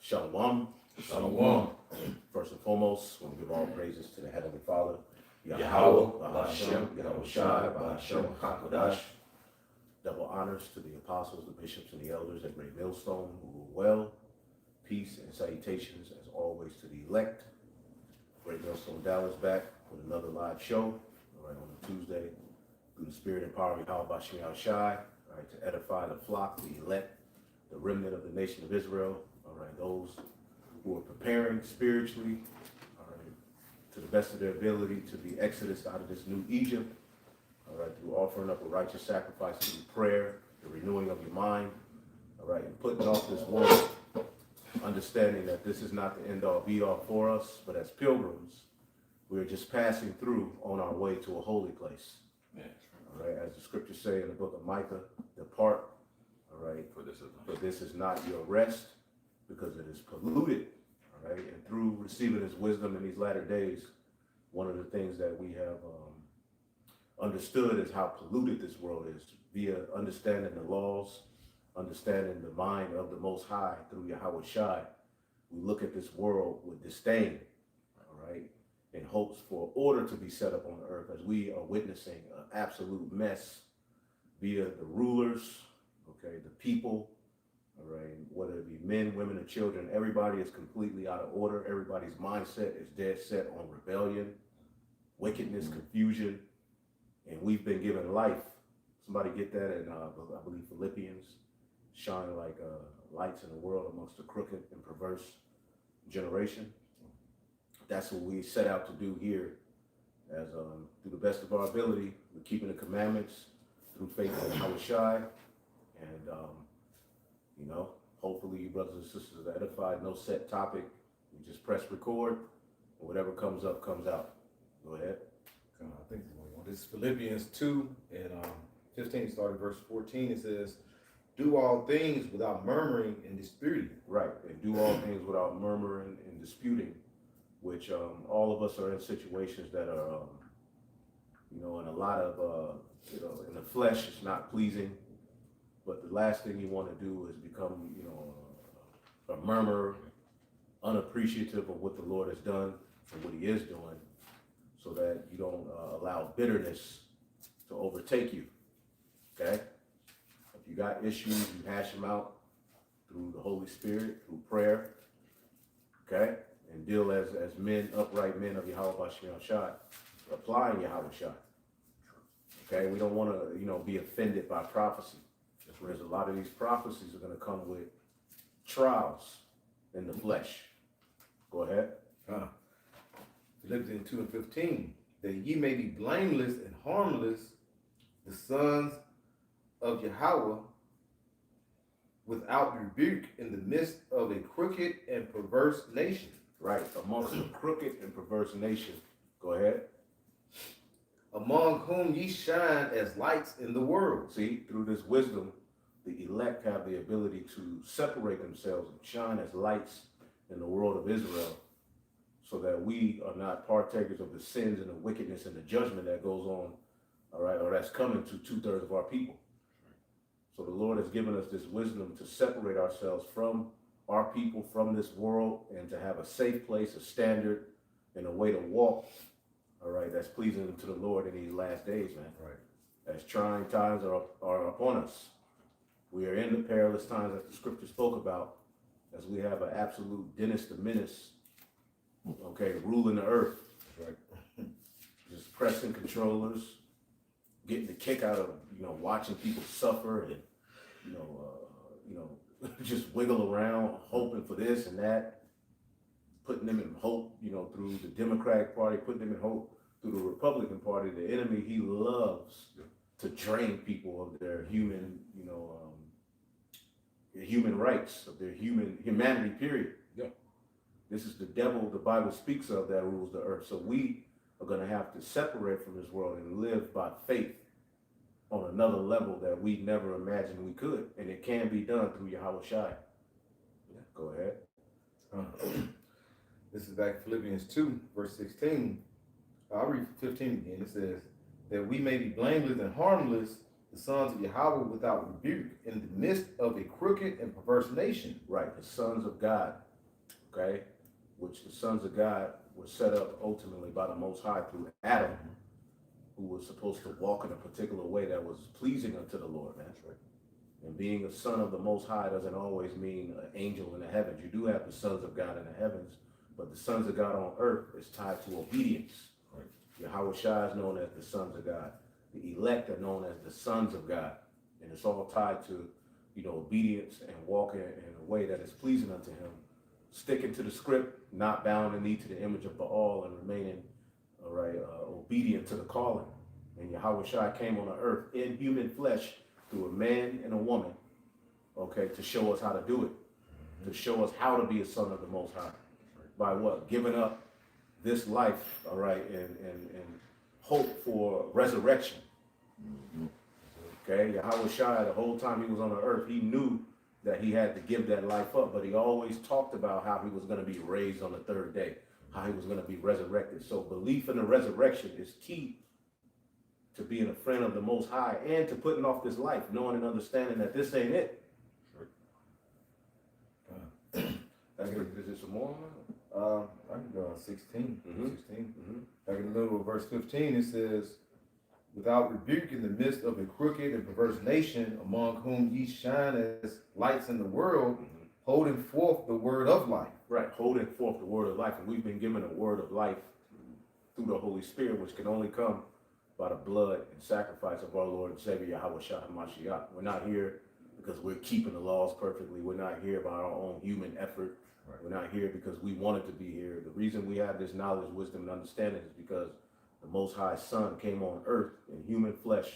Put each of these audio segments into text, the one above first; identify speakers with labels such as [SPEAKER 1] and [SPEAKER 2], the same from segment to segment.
[SPEAKER 1] Shalom.
[SPEAKER 2] Shalom.
[SPEAKER 1] First and foremost, we give all praises to the Heavenly Father,
[SPEAKER 2] Yahweh,
[SPEAKER 1] Bahashem, Yahweh Shai, Bahashem, HaKadosh. Double honors to the apostles, the bishops, and the elders at Great Millstone who rule well. Peace and salutations, as always, to the elect. Great Millstone Dallas back with another live show, all right, on a Tuesday, through the spirit and power of Yahweh Bashem Shai, all right, to edify the flock, the elect, the remnant of the nation of Israel, all right, those who are preparing spiritually, all right, to the best of their ability to be exodus out of this new Egypt, all right, through offering up a righteous sacrifice through prayer, the renewing of your mind, all right, and putting off this world, understanding that this is not the end all be all for us, but as pilgrims, we're just passing through on our way to a holy place. All right, as the scriptures say in the book of Micah, depart, all right, for this is not your rest, because it is polluted, all right, and through receiving his wisdom in these latter days, one of the things that we have understood is how polluted this world is via understanding the laws, understanding the mind of the Most High through Yahweh Shai. We look at this world with disdain, all right, in hopes for order to be set up on the earth, as we are witnessing an absolute mess via the rulers, okay, the people, all right, whether it be men, women, or children. Everybody is completely out of order. Everybody's mindset is dead set on rebellion, wickedness, confusion, and we've been given life. Somebody get that in, I believe, Philippians, shine like lights in the world amongst a crooked and perverse generation. That's what we set out to do here, as through the best of our ability, we're keeping the commandments through faith in Yahweh Shai, and you know, hopefully you brothers and sisters are edified. No set topic. We just press record, and whatever comes up comes out. Go ahead.
[SPEAKER 2] I think this is Philippians 2 and 15, starting verse 14. It says, "Do all things without murmuring and disputing."
[SPEAKER 1] Right, and do all things without murmuring and disputing, which all of us are in situations that are, you know, in a lot of, you know, in the flesh, it's not pleasing. But the last thing you want to do is become, you know, a murmurer, unappreciative of what the Lord has done and what he is doing, so that you don't allow bitterness to overtake you, okay? If you got issues, you hash them out through the Holy Spirit, through prayer, okay? And deal as men, upright men of Yahweh Bashem Shai, applying Yahweh Shai, okay? We don't want to, you know, be offended by prophecy. Whereas a lot of these prophecies are going to come with trials in the flesh. Go ahead.
[SPEAKER 2] Philippians 2 and 15, that ye may be blameless and harmless, the sons of Yahweh, without rebuke in the midst of a crooked and perverse nation.
[SPEAKER 1] Right, amongst a crooked and perverse nation. Go ahead.
[SPEAKER 2] Among whom ye shine as lights in the world.
[SPEAKER 1] See, through this wisdom, the elect have the ability to separate themselves and shine as lights in the world of Israel, so that we are not partakers of the sins and the wickedness and the judgment that goes on, all right, or that's coming to 2/3 of our people. So the Lord has given us this wisdom to separate ourselves from our people, from this world, and to have a safe place, a standard, and a way to walk, all right, that's pleasing to the Lord in these last days, man.
[SPEAKER 2] Right.
[SPEAKER 1] As trying times are upon us. We are in the perilous times that the scripture spoke about, as we have an absolute Dennis the Menace, okay, ruling the earth.
[SPEAKER 2] Right.
[SPEAKER 1] Just pressing controllers, getting the kick out of, you know, watching people suffer and, you know, just wiggle around, hoping for this and that, putting them in hope, you know, through the Democratic Party, putting them in hope through the Republican Party. The enemy, he loves to drain people of their human, you know, human rights, of their humanity, period.
[SPEAKER 2] Yeah.
[SPEAKER 1] This is the devil the Bible speaks of that rules the earth. So we are going to have to separate from this world and live by faith on another level that we never imagined we could. And it can be done through Yahweh Shai. Yeah, go ahead.
[SPEAKER 2] This is back Philippians 2, verse 16. I'll read 15 again. It says, that we may be blameless and harmless, the sons of Yahweh without rebuke, in the midst of a crooked and perverse nation.
[SPEAKER 1] Right, the sons of God. okay, which the sons of God were set up ultimately by the Most High through Adam, who was supposed to walk in a particular way that was pleasing unto the Lord, man. Right. And being a son of the Most High doesn't always mean an angel in the heavens. You do have the sons of God in the heavens, but the sons of God on earth is tied to obedience. Right. Yahweh Shai is known as the sons of God. The elect are known as the sons of God. And it's all tied to, obedience and walking in a way that is pleasing unto him, sticking to the script, not bowing the knee to the image of Baal, and remaining, obedient to the calling. And Yahweh Shai came on the earth in human flesh through a man and a woman, okay, to show us how to do it, to show us how to be a son of the Most High. By what? Giving up this life, all right, and hope for resurrection. Okay, Yahweh Shai, the whole time he was on the earth, he knew that he had to give that life up, but he always talked about how he was going to be raised on the third day, how he was going to be resurrected. So belief in the resurrection is key to being a friend of the Most High and to putting off this life, knowing and understanding that this ain't it. Is there some more on
[SPEAKER 2] I can go on 16.
[SPEAKER 1] Mm-hmm.
[SPEAKER 2] 16. Mm-hmm. Back in the middle of verse 15, it says, without rebuke in the midst of a crooked and perverse nation, among whom ye shine as lights in the world, holding forth the word of life.
[SPEAKER 1] Right, holding forth the word of life. And we've been given a word of life through the Holy Spirit, which can only come by the blood and sacrifice of our Lord and Savior, Yahweh Shai HaMashiach. We're not here because we're keeping the laws perfectly. We're not here by our own human effort. Right. We're not here because we wanted to be here. The reason we have this knowledge, wisdom, and understanding is because the Most High Son came on earth in human flesh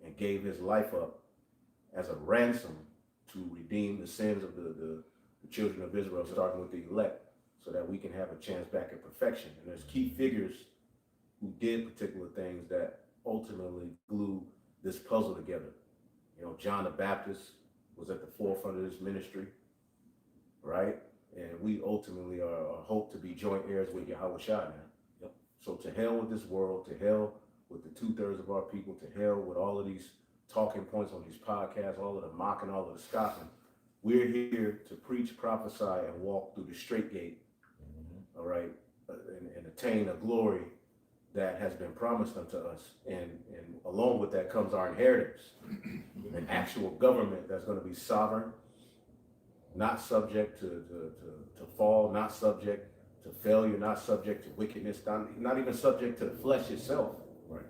[SPEAKER 1] and gave his life up as a ransom to redeem the sins of the children of Israel, starting with the elect, so that we can have a chance back at perfection. And there's key figures who did particular things that ultimately glue this puzzle together. John the Baptist was at the forefront of this ministry, right? And we ultimately are hope to be joint heirs with Yahweh Shai now. Yep. So to hell with this world, to hell with the 2/3 of our people, to hell with all of these talking points on these podcasts, all of the mocking, all of the scoffing. We're here to preach, prophesy, and walk through the straight gate, all right, and attain a glory that has been promised unto us. And along with that comes our inheritance, an actual government that's going to be sovereign, not subject to fall, not subject to failure, not subject to wickedness, not even subject to the flesh itself, right?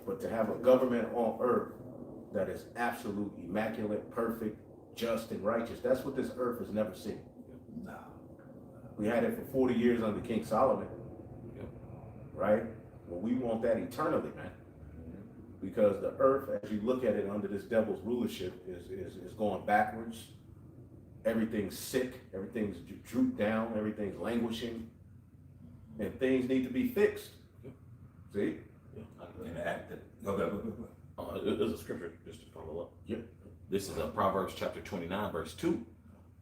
[SPEAKER 1] But to have a government on earth that is absolute, immaculate, perfect, just, and righteous. That's what this earth has never seen. No. We had it for 40 years under King Solomon, right? Well, we want that eternally, man. Because the earth, as you look at it under this devil's rulership, is going backwards. Everything's sick, everything's drooped down, everything's languishing, and things need to be fixed. See?
[SPEAKER 3] There's a scripture just to follow up.
[SPEAKER 1] Yeah.
[SPEAKER 3] This is Proverbs chapter 29, verse 2.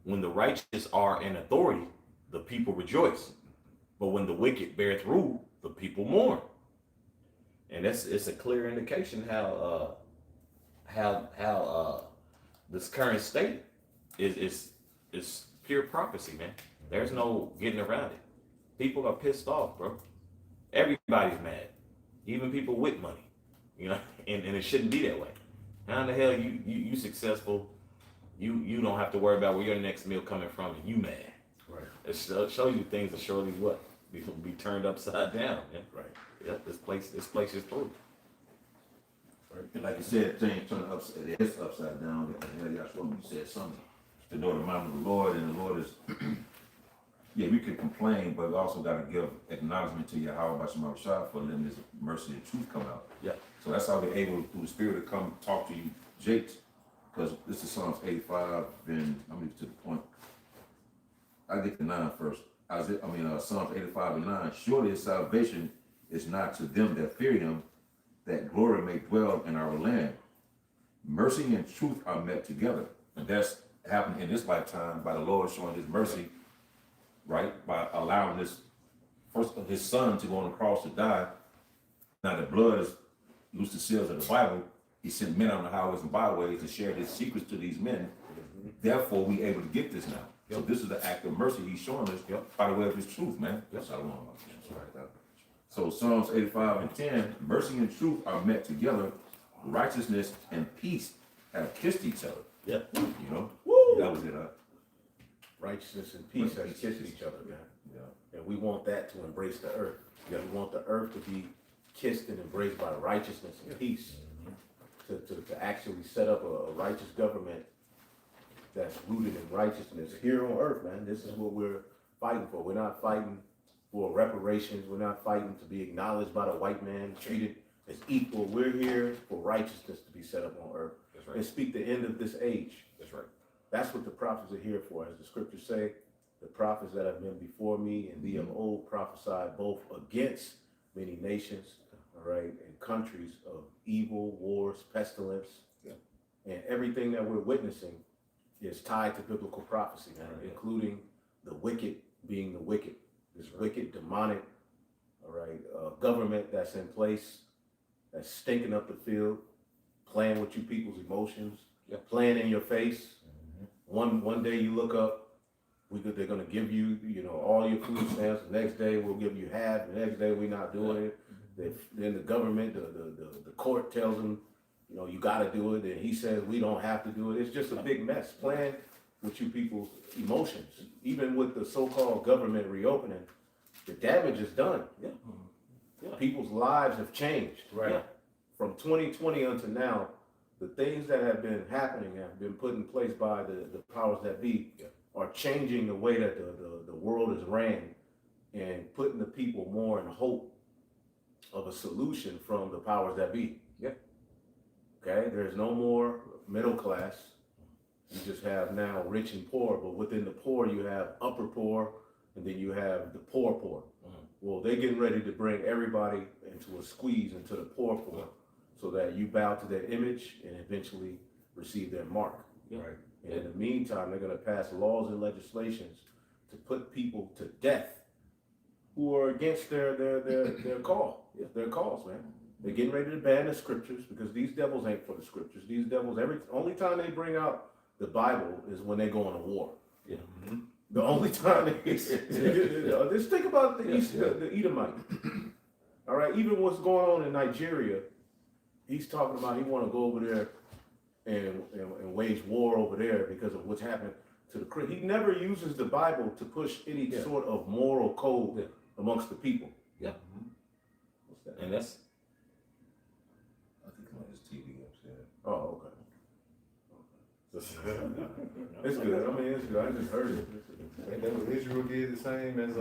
[SPEAKER 3] When the righteous are in authority, the people rejoice. But when the wicked beareth rule, the people mourn. And it's a clear indication how this current state is pure prophecy, man. There's no getting around it. People are pissed off, bro. Everybody's mad, even people with money, and it shouldn't be that way. How in the hell you successful? You don't have to worry about where your next meal coming from, and you mad.
[SPEAKER 1] Right.
[SPEAKER 3] It shows you things that surely what be turned upside down, man.
[SPEAKER 1] Right.
[SPEAKER 3] Yeah, this place is through.
[SPEAKER 4] Right. And like you said, things turn upside down. And Yahshua, you said something. To know the mind of the Lord, and the Lord is, yeah, we could complain, but we also got to give acknowledgement to Yahweh B'Shem Shah for letting His mercy and truth come out.
[SPEAKER 3] Yeah.
[SPEAKER 4] So that's how we're able, through the Spirit, to come talk to you, Jakes, because this is Psalms 85, and I'm going to get to the point. I get to 9 first. Psalms 85 and 9. Surely His salvation is not to them that fear Him, that glory may dwell in our land. Mercy and truth are met together, and that's happened in this lifetime by the Lord showing His mercy, right? By allowing His Son to go on the cross to die. Now the blood is loose the seals of the Bible. He sent men on the highways and byways to share His secrets to these men. Therefore, we able to get this now. So this is the act of mercy he's showing us by the way of his truth, man. That's how long. So Psalms 85 and 10, mercy and truth are met together, righteousness and peace have kissed each other.
[SPEAKER 3] Yeah.
[SPEAKER 4] You know?
[SPEAKER 1] Woo!
[SPEAKER 4] That was it, huh?
[SPEAKER 1] Righteousness and peace has kissed each other, man.
[SPEAKER 4] Yeah.
[SPEAKER 1] And we want that to embrace the earth. We want the earth to be kissed and embraced by righteousness and peace. To actually set up a righteous government that's rooted in righteousness here on earth, man. This is what we're fighting for. We're not fighting for reparations. We're not fighting to be acknowledged by the white man, treated as equal. We're here for righteousness to be set up on earth.
[SPEAKER 3] That's right.
[SPEAKER 1] And speak the end of this age.
[SPEAKER 3] That's right.
[SPEAKER 1] That's what the prophets are here for. As the scriptures say, the prophets that have been before me and thee of old prophesied both against many nations, all right, and countries of evil, wars, pestilence, and everything that we're witnessing is tied to biblical prophecy, man, including the wicked being the wicked. This wicked, demonic, all right, government that's in place, that's stinking up the field, playing with you people's emotions, playing in your face. One day you look up, they're gonna give you, all your food stamps. The next day we'll give you half. The next day we're not doing it. Then the government, the court tells them, you gotta do it. And he says we don't have to do it. It's just a big mess. Playing with you people's emotions. Even with the so-called government reopening, the damage is done. People's lives have changed.
[SPEAKER 2] Right.
[SPEAKER 1] From 2020 until now, the things that have been happening have been put in place by the powers that be are changing the way that the world is ran and putting the people more in hope of a solution from the powers that be. Okay, there's no more middle class. You just have now rich and poor, but within the poor you have upper poor, and then you have the poor poor. Well, they're getting ready to bring everybody into a squeeze into the poor poor, so that you bow to their image and eventually receive their mark.
[SPEAKER 2] Right.
[SPEAKER 1] And in the meantime, they're going to pass laws and legislations to put people to death who are against their call, their cause, man. They're getting ready to ban the scriptures because these devils ain't for the scriptures. These devils, only time they bring out the Bible is when they go on a war. The only time just think about the Edomite. All right, even what's going on in Nigeria, he's talking about he want to go over there and wage war over there because of what's happened to the Christians. He never uses the Bible to push any sort of moral code amongst the people. What's that?
[SPEAKER 3] And that's
[SPEAKER 4] I think on his TV upstairs.
[SPEAKER 1] Oh, okay. It's good. I mean, it's good. I just heard it.
[SPEAKER 2] And that's what Israel did the same as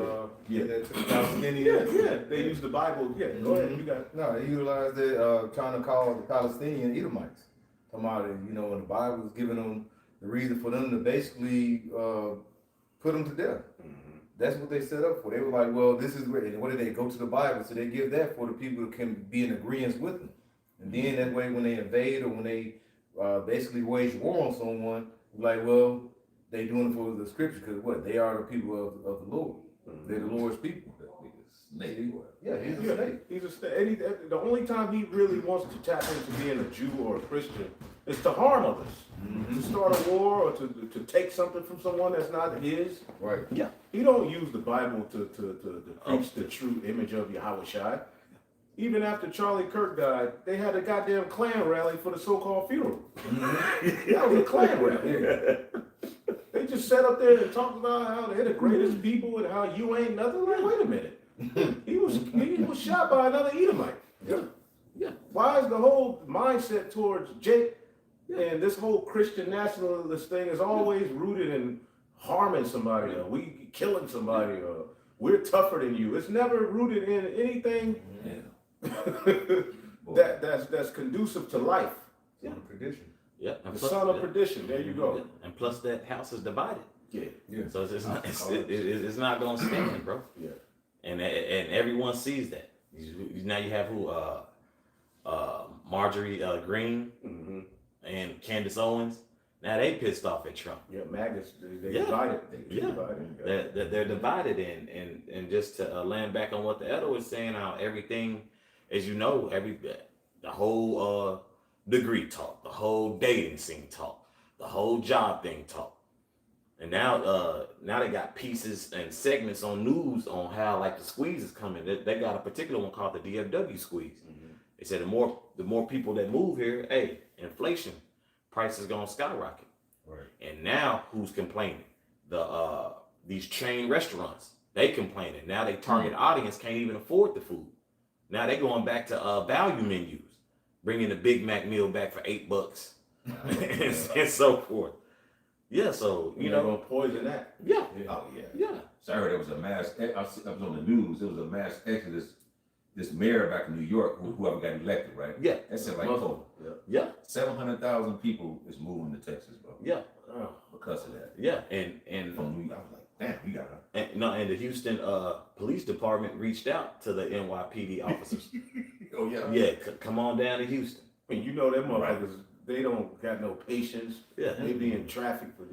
[SPEAKER 1] Yeah.
[SPEAKER 2] that to the Palestinians.
[SPEAKER 1] They use the Bible. Go ahead. You got it.
[SPEAKER 2] No, they utilized it trying to call the Palestinian Edomites. Talking about it, when the Bible was giving them the reason for them to basically put them to death. That's what they set up for. They were like, well, this is where, and what did they go to the Bible? So they give that for the people who can be in agreement with them. And then that way when they invade or when they basically wage war on someone, like, well, they doing it for the scripture because what? They are the people of the Lord. They're the Lord's people.
[SPEAKER 4] Snake.
[SPEAKER 2] Yeah, he's a snake.
[SPEAKER 1] He's a snake. The only time he really wants to tap into being a Jew or a Christian is to harm others, to start a war or to take something from someone that's not his.
[SPEAKER 2] Right.
[SPEAKER 3] yeah.
[SPEAKER 1] He don't use the Bible to preach the true image of Yahweh Shai. Even after Charlie Kirk died, they had a goddamn Klan rally for the so-called funeral. That was a Klan rally. They just sat up there and talked about how they're the greatest people and how you ain't nothing. Like, wait a minute. He was shot by another Edomite.
[SPEAKER 3] Yeah.
[SPEAKER 1] Why is the whole mindset towards Jake and this whole Christian nationalist thing is always rooted in harming somebody or we killing somebody or we're tougher than you? It's never rooted in anything that's conducive to life.
[SPEAKER 2] Tradition.
[SPEAKER 3] Yeah.
[SPEAKER 1] The son of perdition. There you go.
[SPEAKER 3] And plus that house is divided.
[SPEAKER 1] Yeah.
[SPEAKER 3] So it's not gonna stand, bro.
[SPEAKER 1] Yeah.
[SPEAKER 3] And everyone sees that. Now you have who? Marjorie Green and Candace Owens. Now they pissed off at Trump.
[SPEAKER 1] Yeah, MAGAs, they divided.
[SPEAKER 3] They're divided and just to land back on what the elder was saying, how everything, as you know, the whole degree talk, the whole dating scene talk, the whole job thing talk. And now they got pieces and segments on news on how like the squeeze is coming. They got a particular one called the DFW squeeze. They said the more people that move here, hey, inflation, prices gonna skyrocket.
[SPEAKER 2] Right.
[SPEAKER 3] And now who's complaining? These chain restaurants, they complaining. Now they target audience can't even afford the food. Now they going back to value menus, bringing the Big Mac meal back for $8 and so forth. Yeah, so you know,
[SPEAKER 1] gonna poison that.
[SPEAKER 3] yeah,
[SPEAKER 4] Oh yeah.
[SPEAKER 3] yeah,
[SPEAKER 4] So I heard there was a mass. I was on the news. There was a mass exodus. This mayor back in New York, whoever got elected, right?
[SPEAKER 3] yeah,
[SPEAKER 4] That said like
[SPEAKER 1] Muslim.
[SPEAKER 4] COVID.
[SPEAKER 3] yeah,
[SPEAKER 4] 700,000 people is moving to Texas, bro,
[SPEAKER 3] yeah,
[SPEAKER 4] because of that.
[SPEAKER 3] yeah, and
[SPEAKER 4] From New York, I was like, damn, we got her.
[SPEAKER 3] and the Houston police department reached out to the NYPD officers.
[SPEAKER 4] Oh yeah.
[SPEAKER 3] Yeah, come on down to Houston.
[SPEAKER 1] I mean, you know them motherfuckers, they don't got no patience.
[SPEAKER 3] Yeah.
[SPEAKER 1] They be in traffic for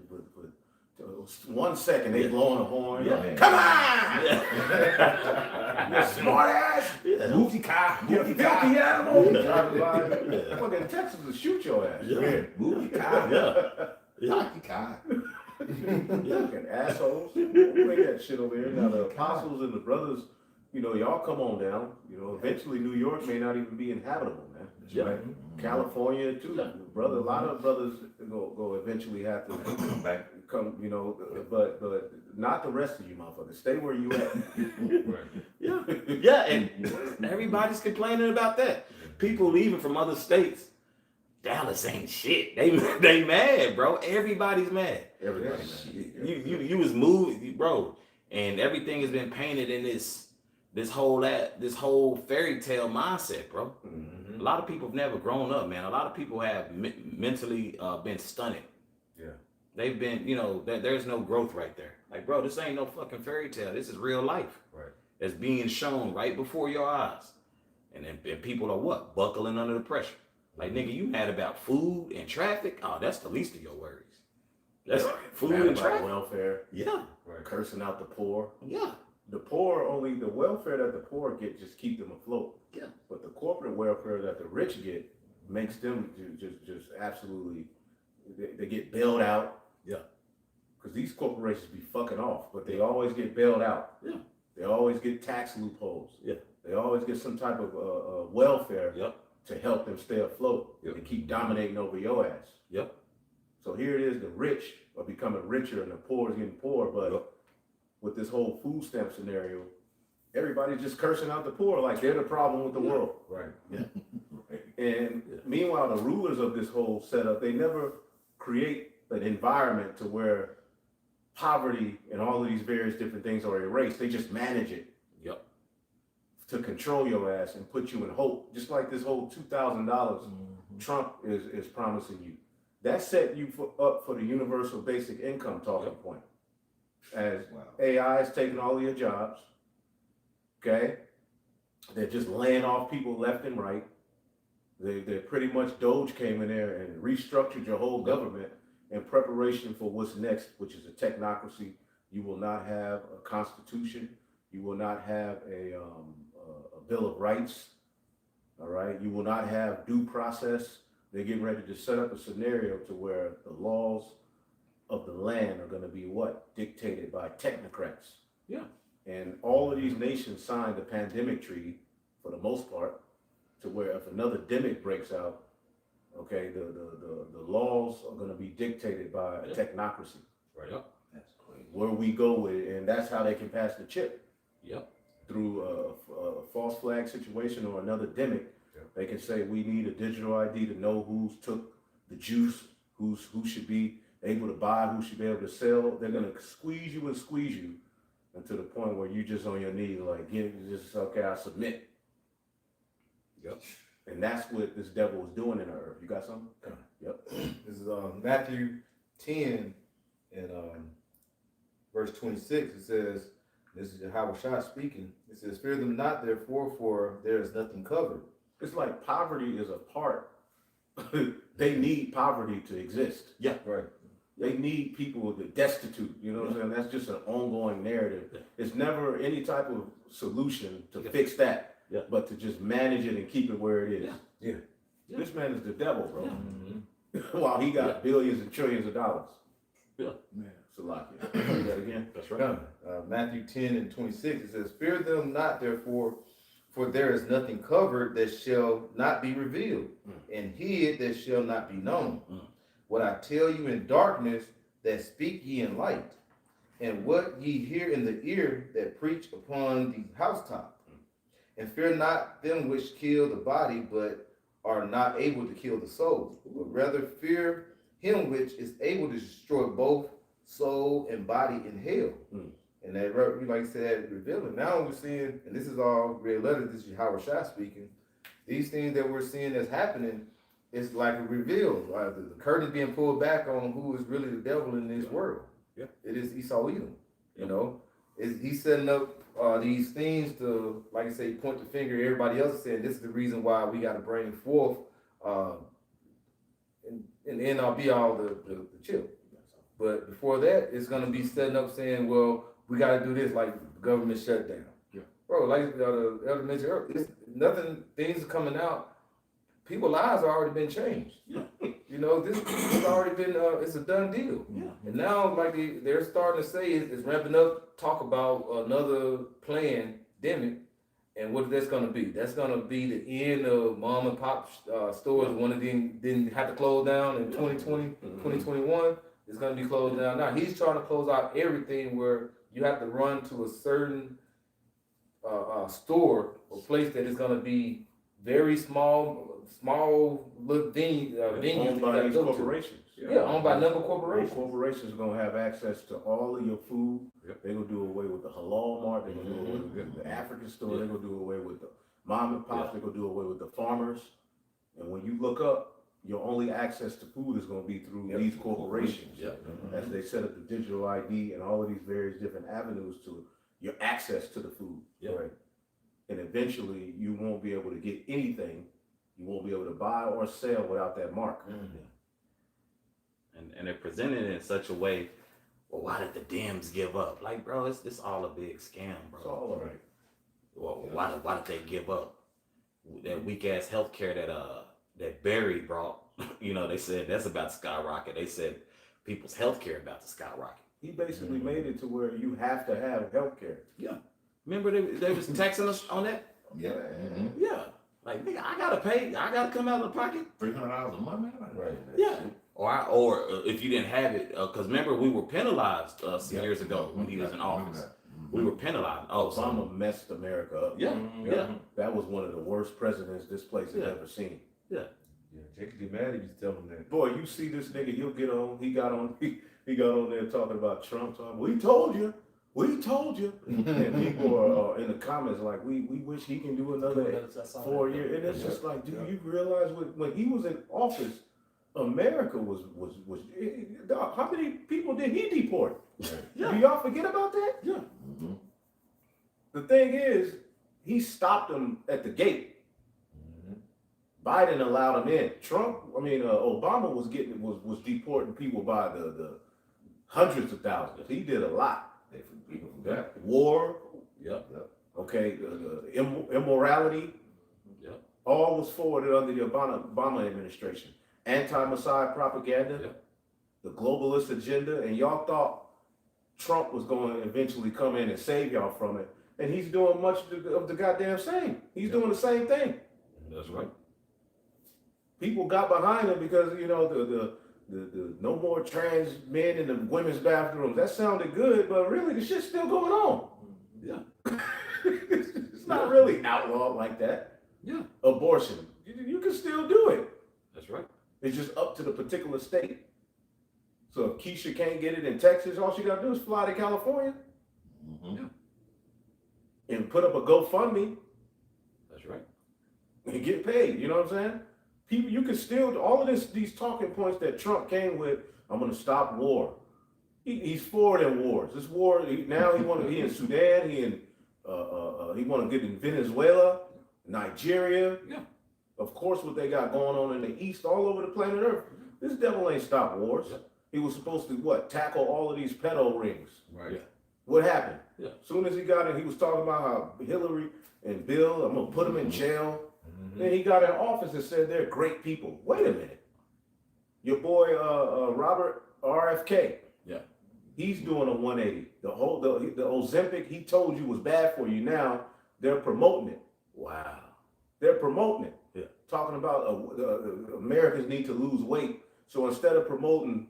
[SPEAKER 1] 1 second, they blowing a horn.
[SPEAKER 3] Yeah.
[SPEAKER 1] Come on!
[SPEAKER 3] Yeah.
[SPEAKER 1] You smart ass!
[SPEAKER 3] Yeah.
[SPEAKER 4] Move the car.
[SPEAKER 1] You
[SPEAKER 4] Move the car.
[SPEAKER 1] filthy animal!
[SPEAKER 3] Yeah.
[SPEAKER 1] Driving by.
[SPEAKER 3] Yeah.
[SPEAKER 1] Fucking Texas will shoot your ass.
[SPEAKER 3] Yeah.
[SPEAKER 4] Move the car.
[SPEAKER 3] Yeah. Yeah.
[SPEAKER 4] Lock the car.
[SPEAKER 1] Fucking assholes. We'll make that shit over here. Now the apostles and the brothers, you know, y'all come on down. You know, eventually New York may not even be inhabitable, man.
[SPEAKER 3] Yeah.
[SPEAKER 1] Right? California too. Brother, a lot of brothers go eventually have to
[SPEAKER 4] Come back.
[SPEAKER 1] come, you know, but not the rest of you motherfuckers. Stay where you at.
[SPEAKER 3] Yeah, yeah, and everybody's complaining about that. People leaving from other states. Dallas ain't shit. They mad, bro. Everybody's mad.
[SPEAKER 1] Everybody, man.
[SPEAKER 3] You was moved, bro, and everything has been painted in this whole fairy tale mindset, bro.
[SPEAKER 1] Mhm.
[SPEAKER 3] A lot of people have never grown up, man. A lot of people have mentally been stunted.
[SPEAKER 1] Yeah.
[SPEAKER 3] They've been, you know, there's no growth right there. Like, bro, this ain't no fucking fairy tale. This is real life.
[SPEAKER 2] Right.
[SPEAKER 3] That's being shown right before your eyes. And people are what? Buckling under the pressure. Like, nigga, you mad about food and traffic? Oh, that's the least of your worries. That's food
[SPEAKER 1] Mad
[SPEAKER 3] and
[SPEAKER 1] about
[SPEAKER 3] traffic.
[SPEAKER 1] welfare,
[SPEAKER 3] Yeah,
[SPEAKER 2] Right.
[SPEAKER 1] cursing out the poor.
[SPEAKER 3] yeah,
[SPEAKER 1] The poor only the welfare that the poor get just keep them afloat.
[SPEAKER 3] yeah.
[SPEAKER 1] But the corporate welfare that the rich get makes them just absolutely they get bailed out.
[SPEAKER 3] Yeah.
[SPEAKER 1] Because these corporations be fucking off, but they always get bailed out.
[SPEAKER 3] Yeah.
[SPEAKER 1] They always get tax loopholes.
[SPEAKER 3] Yeah.
[SPEAKER 1] They always get some type of welfare
[SPEAKER 3] Yep.
[SPEAKER 1] to help them stay afloat.
[SPEAKER 3] Yep.
[SPEAKER 1] They keep dominating over your ass.
[SPEAKER 3] Yep.
[SPEAKER 1] So here it is, the rich are becoming richer and the poor is getting poor, but
[SPEAKER 3] Yep.
[SPEAKER 1] with this whole food stamp scenario, everybody's just cursing out the poor like they're the problem with the
[SPEAKER 3] Yeah.
[SPEAKER 1] world.
[SPEAKER 2] Right.
[SPEAKER 1] And
[SPEAKER 3] Yeah.
[SPEAKER 1] meanwhile, the rulers of this whole setup, they never create an environment to where poverty and all of these various different things are erased. They just manage it
[SPEAKER 3] Yep.
[SPEAKER 1] to control your ass and put you in hope. Just like this whole $2,000 Trump is promising you. That set you up for the universal basic income talking point. As
[SPEAKER 4] Wow.
[SPEAKER 1] AI is taking all of your jobs, okay? They're just laying off people left and right. They're pretty much Doge came in there and restructured your whole government in preparation for what's next, which is a technocracy. You will not have a constitution. You will not have a Bill of Rights. All right. You will not have due process. They're getting ready to set up a scenario to where the laws of the land are going to be what? Dictated by technocrats.
[SPEAKER 3] Yeah.
[SPEAKER 1] And all of these nations signed the pandemic treaty for the most part, to where if another demic breaks out, okay, the laws are going to be dictated by a technocracy.
[SPEAKER 2] Right.
[SPEAKER 3] Yep.
[SPEAKER 4] That's crazy.
[SPEAKER 1] Where we go with it, and that's how they can pass the chip
[SPEAKER 3] Yep.
[SPEAKER 1] through a false flag situation or another demic.
[SPEAKER 2] Yeah.
[SPEAKER 1] They can say we need a digital ID to know who's took the juice, who should be able to buy, who should be able to sell. They're gonna squeeze you until the point where you just on your knees like, just okay, I submit.
[SPEAKER 3] Yep.
[SPEAKER 1] And that's what this devil was doing in the earth. You got something? Yep.
[SPEAKER 2] This is Matthew 10 and verse 26. It says, this is Yahushua speaking. It says, fear them not, therefore, for there is nothing covered.
[SPEAKER 1] It's like poverty is a part. They need poverty to exist.
[SPEAKER 3] Yeah.
[SPEAKER 2] Right.
[SPEAKER 1] They need people to destitute. You know what I'm saying? That's just an ongoing narrative.
[SPEAKER 3] Yeah.
[SPEAKER 1] It's never any type of solution to
[SPEAKER 3] Yeah.
[SPEAKER 1] fix that,
[SPEAKER 3] Yeah.
[SPEAKER 1] but to just manage it and keep it where it is.
[SPEAKER 3] Yeah.
[SPEAKER 2] Yeah.
[SPEAKER 3] Yeah.
[SPEAKER 1] This man is the devil, bro.
[SPEAKER 3] Yeah.
[SPEAKER 1] While he got billions and trillions of dollars.
[SPEAKER 3] Yeah.
[SPEAKER 1] Man. Salakia. Say that again.
[SPEAKER 3] That's right.
[SPEAKER 2] Done. Matthew 10:26, it says, "Fear them not, therefore, for there is nothing covered that shall not be revealed, and hid that shall not be known. What I tell you in darkness, that speak ye in light, and what ye hear in the ear, that preach upon the housetop. And fear not them which kill the body, but are not able to kill the soul, but rather fear him which is able to destroy both soul and body in hell." And that, like I said, revealing. Now we're seeing, and this is all red letters, this is Howard Shah speaking, these things that we're seeing that's happening, it's like a reveal. The curtain being pulled back on who is really the devil in this world.
[SPEAKER 3] Yeah.
[SPEAKER 2] It is Esau Edom. You know, he's setting up these things to, like I say, point the finger at everybody else, saying this is the reason why we got to bring forth and end all be all the chip. But before that, it's going to be setting up saying, well, we got to do this like the government shutdown.
[SPEAKER 3] Yeah.
[SPEAKER 2] Bro, like the elder mentioned earlier, it's nothing, things are coming out. People's lives have already been changed.
[SPEAKER 3] Yeah.
[SPEAKER 2] You know, this has already been, it's a done deal.
[SPEAKER 3] Yeah.
[SPEAKER 2] And now, like they're starting to say, it's ramping up, talk about another pandemic, and what that's going to be. That's going to be the end of mom and pop stores. One of them didn't have to close down in 2020, 2021. It's going to be closed down. Now, he's trying to close out everything where you have to run to a certain store or place that is going to be very small little venue.
[SPEAKER 1] Owned by these corporations.
[SPEAKER 2] Yeah, owned by number
[SPEAKER 1] Those
[SPEAKER 2] corporations.
[SPEAKER 1] corporations are gonna have access to all of your food.
[SPEAKER 3] Yep.
[SPEAKER 1] They're gonna do away with the halal mart. They're gonna do away with the African store. They're gonna do away with the mom and pops. They're gonna do away with the farmers. And when you look up, your only access to food is gonna be through these corporations.
[SPEAKER 3] Yeah.
[SPEAKER 1] As they set up the digital ID and all of these various different avenues to your access to the food.
[SPEAKER 3] Yeah.
[SPEAKER 1] Right. And eventually you won't be able to get anything. You won't be able to buy or sell without that mark.
[SPEAKER 3] And they're presenting it in such a way, well, why did the Dems give up? Like, bro, it's all a big scam, bro.
[SPEAKER 1] It's all right.
[SPEAKER 3] Well, why did they give up? That weak ass healthcare that Barry brought, you know, they said that's about to skyrocket. They said people's healthcare about to skyrocket.
[SPEAKER 1] He basically made it to where you have to have health care.
[SPEAKER 3] Yeah. Remember they was texting us on that?
[SPEAKER 4] Yeah.
[SPEAKER 3] Yeah. Like, nigga, I gotta pay. I gotta come out of the pocket.
[SPEAKER 4] $300 a month, man.
[SPEAKER 2] Right.
[SPEAKER 3] Yeah. Or if you didn't have it, because remember we were penalized some years ago when he was in office. We were penalized. Oh,
[SPEAKER 1] Obama messed America up.
[SPEAKER 3] Yeah. Yeah.
[SPEAKER 1] That was one of the worst presidents this place has
[SPEAKER 3] Yeah.
[SPEAKER 1] ever seen.
[SPEAKER 2] Yeah, Jacob D. Maddie used to tell him that.
[SPEAKER 1] Boy, you see this nigga, he'll get on. He got on there talking about Trump. Talking, we told you. We told you. And people are in the comments like, we wish he can do another 4 years. And it's just like, do you realize when he was in office, America was how many people did he deport?
[SPEAKER 3] Yeah.
[SPEAKER 1] Do y'all forget about that?
[SPEAKER 3] Yeah.
[SPEAKER 1] The thing is, he stopped them at the gate. Biden allowed him in. Obama was deporting people by the hundreds of thousands. He did a lot.
[SPEAKER 4] People forgot.
[SPEAKER 1] War,
[SPEAKER 3] Yep.
[SPEAKER 1] okay, immorality,
[SPEAKER 3] Yep.
[SPEAKER 1] all was forwarded under the Obama administration. Anti-Messiah propaganda,
[SPEAKER 3] Yep.
[SPEAKER 1] the globalist agenda, and y'all thought Trump was going to eventually come in and save y'all from it. And he's doing much of the goddamn same. He's doing the same thing.
[SPEAKER 3] That's right.
[SPEAKER 1] People got behind him because, you know, the no more trans men in the women's bathrooms. That sounded good, but really the shit's still going on.
[SPEAKER 3] Yeah.
[SPEAKER 1] It's not really outlawed like that.
[SPEAKER 3] Yeah.
[SPEAKER 1] Abortion, you can still do it.
[SPEAKER 3] That's right.
[SPEAKER 1] It's just up to the particular state. So if Keisha can't get it in Texas, all she got to do is fly to California and put up a GoFundMe
[SPEAKER 3] That's right.
[SPEAKER 1] and get paid. You know what I'm saying? People, you can still all of these talking points that Trump came with. I'm going to stop war. He's for them wars. This war now he in Sudan. He want to get in Venezuela, Nigeria.
[SPEAKER 3] Yeah.
[SPEAKER 1] Of course, what they got going on in the East, all over the planet Earth. This devil ain't stopped wars.
[SPEAKER 3] Yeah.
[SPEAKER 1] He was supposed to tackle all of these pedo rings.
[SPEAKER 3] Right. Yeah.
[SPEAKER 1] What happened?
[SPEAKER 3] Yeah.
[SPEAKER 1] As soon as he got in, he was talking about how Hillary and Bill, I'm gonna put them in jail. Then he got in office and said they're great people. Wait a minute. Your boy Robert RFK.
[SPEAKER 3] Yeah.
[SPEAKER 1] He's doing a 180. The Ozempic he told you was bad for you. Now they're promoting it.
[SPEAKER 3] Wow.
[SPEAKER 1] They're promoting it.
[SPEAKER 3] Yeah.
[SPEAKER 1] Talking about Americans need to lose weight. So instead of promoting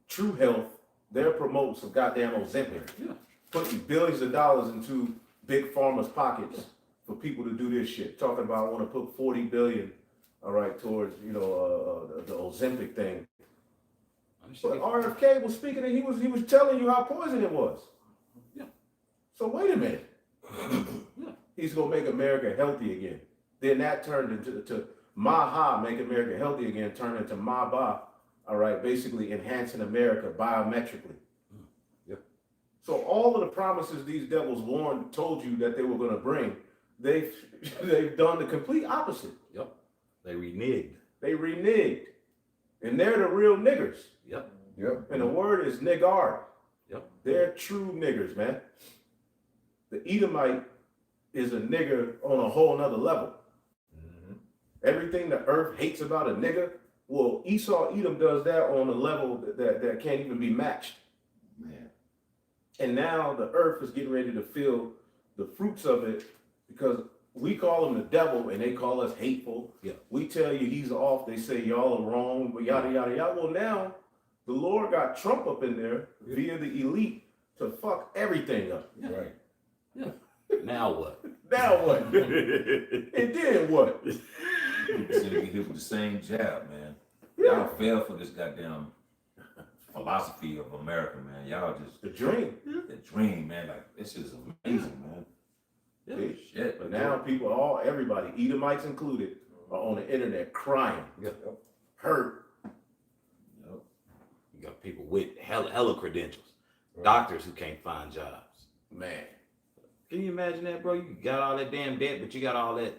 [SPEAKER 1] true health, they're promoting some goddamn Ozempic.
[SPEAKER 3] Yeah.
[SPEAKER 1] Putting billions of dollars into big pharma's pockets for people to do this shit. Talking about I want to put 40 billion, all right, towards the Ozempic thing. But RFK was speaking and he was telling you how poison it was.
[SPEAKER 3] Yeah.
[SPEAKER 1] So wait a minute.
[SPEAKER 3] Yeah.
[SPEAKER 1] He's gonna make America healthy again. Then that turned into Maha, make America healthy again, turned into Maba, all right, basically enhancing America biometrically.
[SPEAKER 3] Yeah.
[SPEAKER 1] So all of the promises these devils told you that they were gonna bring, they've done the complete opposite.
[SPEAKER 3] Yep. They reneged.
[SPEAKER 1] They reneged. And they're the real niggers.
[SPEAKER 3] Yep.
[SPEAKER 2] Yep.
[SPEAKER 1] And the word is niggard.
[SPEAKER 3] Yep.
[SPEAKER 1] They're true niggers, man. The Edomite is a nigger on a whole nother level.
[SPEAKER 3] Mm-hmm.
[SPEAKER 1] Everything the earth hates about a nigger, well, Esau Edom does that on a level that can't even be matched.
[SPEAKER 4] Man.
[SPEAKER 1] And now the earth is getting ready to feel the fruits of it because we call him the devil and they call us hateful.
[SPEAKER 3] Yeah.
[SPEAKER 1] We tell you he's off, they say y'all are wrong, but yada, yada, yada. Well, now the Lord got Trump up in there via the elite to fuck everything up.
[SPEAKER 3] Yeah.
[SPEAKER 2] Right.
[SPEAKER 3] Yeah. Now what?
[SPEAKER 1] Now what? And then what?
[SPEAKER 4] People seem to get hit with the same jab, man.
[SPEAKER 1] Yeah.
[SPEAKER 4] Y'all fell for this goddamn philosophy of America, man. Y'all just
[SPEAKER 1] The dream.
[SPEAKER 4] the dream, man. Like this is amazing, man.
[SPEAKER 3] Yeah.
[SPEAKER 4] Shit.
[SPEAKER 1] But now people, everybody, Edomites included, are on the internet crying,
[SPEAKER 3] Yeah.
[SPEAKER 1] hurt.
[SPEAKER 4] Yep.
[SPEAKER 3] You got people with hella credentials, doctors who can't find jobs.
[SPEAKER 1] Man.
[SPEAKER 3] Can you imagine that, bro? You got all that damn debt, but you got all that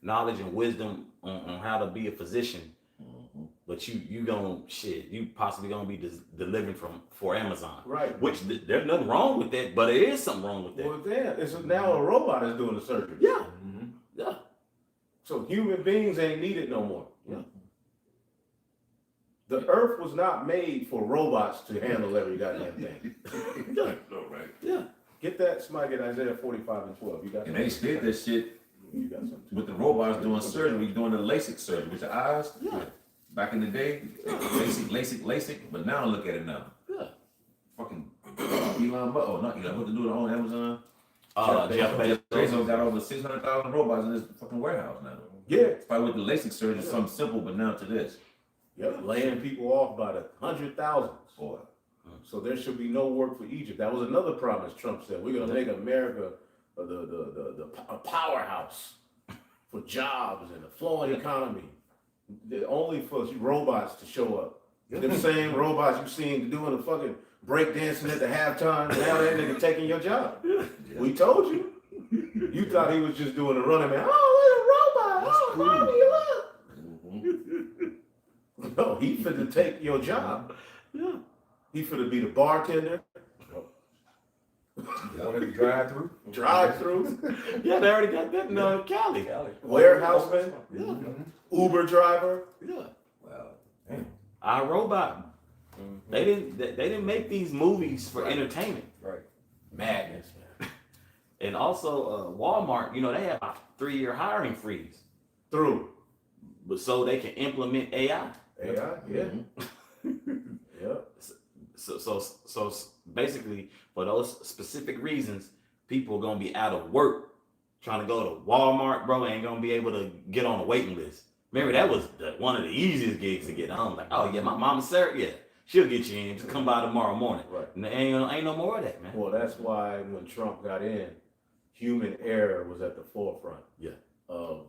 [SPEAKER 3] knowledge and wisdom on how to be a physician.
[SPEAKER 4] Mhm.
[SPEAKER 3] But you possibly gonna be delivering for Amazon.
[SPEAKER 1] Right.
[SPEAKER 3] Which there's nothing wrong with that, but there is something wrong with that.
[SPEAKER 1] Well, damn, it's now a robot is doing the surgery.
[SPEAKER 3] Yeah.
[SPEAKER 2] Mm-hmm.
[SPEAKER 3] Yeah.
[SPEAKER 1] So human beings ain't needed no more.
[SPEAKER 3] Yeah.
[SPEAKER 1] The earth was not made for robots to handle every goddamn thing.
[SPEAKER 3] Yeah.
[SPEAKER 4] No, right.
[SPEAKER 3] Yeah.
[SPEAKER 1] Get that, somebody get Isaiah 45 and 12. You got
[SPEAKER 4] And they did that shit
[SPEAKER 1] You got something.
[SPEAKER 4] with the robots doing surgery, doing the LASIK surgery with the eyes.
[SPEAKER 3] Yeah.
[SPEAKER 4] Back in the day, LASIK. But now look at it now.
[SPEAKER 3] Yeah.
[SPEAKER 4] Fucking Elon Musk. Oh, not Elon. What to do it on Amazon?
[SPEAKER 3] Jeff Bezos.
[SPEAKER 4] Bezos got over 600,000 robots in this fucking warehouse now.
[SPEAKER 1] Yeah.
[SPEAKER 4] It's probably with the LASIK surgery, something simple, but now to this.
[SPEAKER 1] Yep. Laying people off by the 100,000s.
[SPEAKER 4] Boy.
[SPEAKER 1] So there should be no work for Egypt. That was another promise Trump said. We're gonna make America a powerhouse for jobs and a flowing economy. Only for robots to show up. Them same robots you seen doing the fucking breakdancing at the halftime. Now that nigga taking your job. We told you. You thought he was just doing a running man. Oh, look, a robot. Oh, mommy, look. No, he finna take your job.
[SPEAKER 3] Yeah.
[SPEAKER 1] He finna be the bartender,
[SPEAKER 2] Wanted to drive through?
[SPEAKER 1] drive through,
[SPEAKER 3] Yeah, they already got that in Cali.
[SPEAKER 1] warehouseman,
[SPEAKER 3] Yeah.
[SPEAKER 1] Uber driver.
[SPEAKER 3] Yeah.
[SPEAKER 2] Wow.
[SPEAKER 3] iRobot. They didn't make these movies for entertainment.
[SPEAKER 2] Right.
[SPEAKER 1] Madness, man.
[SPEAKER 3] And also Walmart, they have a 3-year hiring freeze,
[SPEAKER 1] Through.
[SPEAKER 3] but so they can implement AI.
[SPEAKER 1] AI, yeah. Yeah.
[SPEAKER 3] So basically, for those specific reasons, people are gonna be out of work trying to go to Walmart, bro, ain't gonna be able to get on a waiting list. Remember, that was one of the easiest gigs to get on. Like, oh yeah, my mama Sarah, yeah, she'll get you in. Just come by tomorrow morning.
[SPEAKER 1] Right.
[SPEAKER 3] And ain't no more of that, man.
[SPEAKER 1] Well, that's why when Trump got in, human error was at the forefront.
[SPEAKER 3] Yeah.
[SPEAKER 1] Of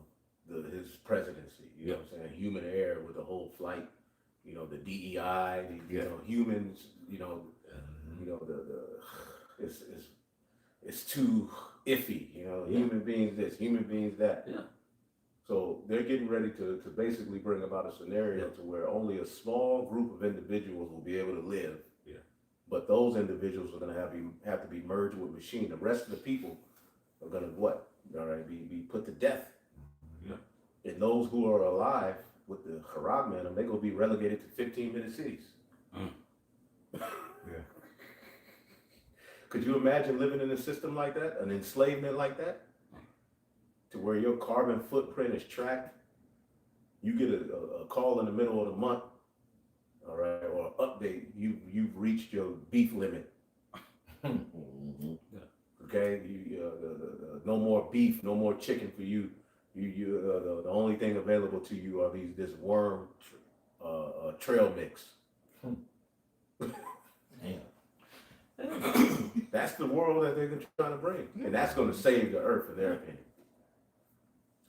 [SPEAKER 1] his presidency. You know what I'm saying? Human error with the whole flight. The DEI. Humans. It's too iffy. Human beings this, human beings that.
[SPEAKER 3] Yeah.
[SPEAKER 1] So they're getting ready to basically bring about a scenario to where only a small group of individuals will be able to live.
[SPEAKER 3] Yeah.
[SPEAKER 1] But those individuals are going to have to be merged with machine. The rest of the people are going to what? All right, be put to death.
[SPEAKER 3] Yeah.
[SPEAKER 1] And those who are alive with the Harag man, they're going to be relegated to 15-minute cities.
[SPEAKER 3] Mm.
[SPEAKER 2] Yeah.
[SPEAKER 1] Could you imagine living in a system like that, an enslavement like that, to where your carbon footprint is tracked? You get a call in the middle of the month, all right, or an update. You've reached your beef limit. Okay, no more beef, no more chicken for you. The only thing available to you are this worm trail mix. That's the world that they're trying to bring, and that's going to save the earth, in their opinion.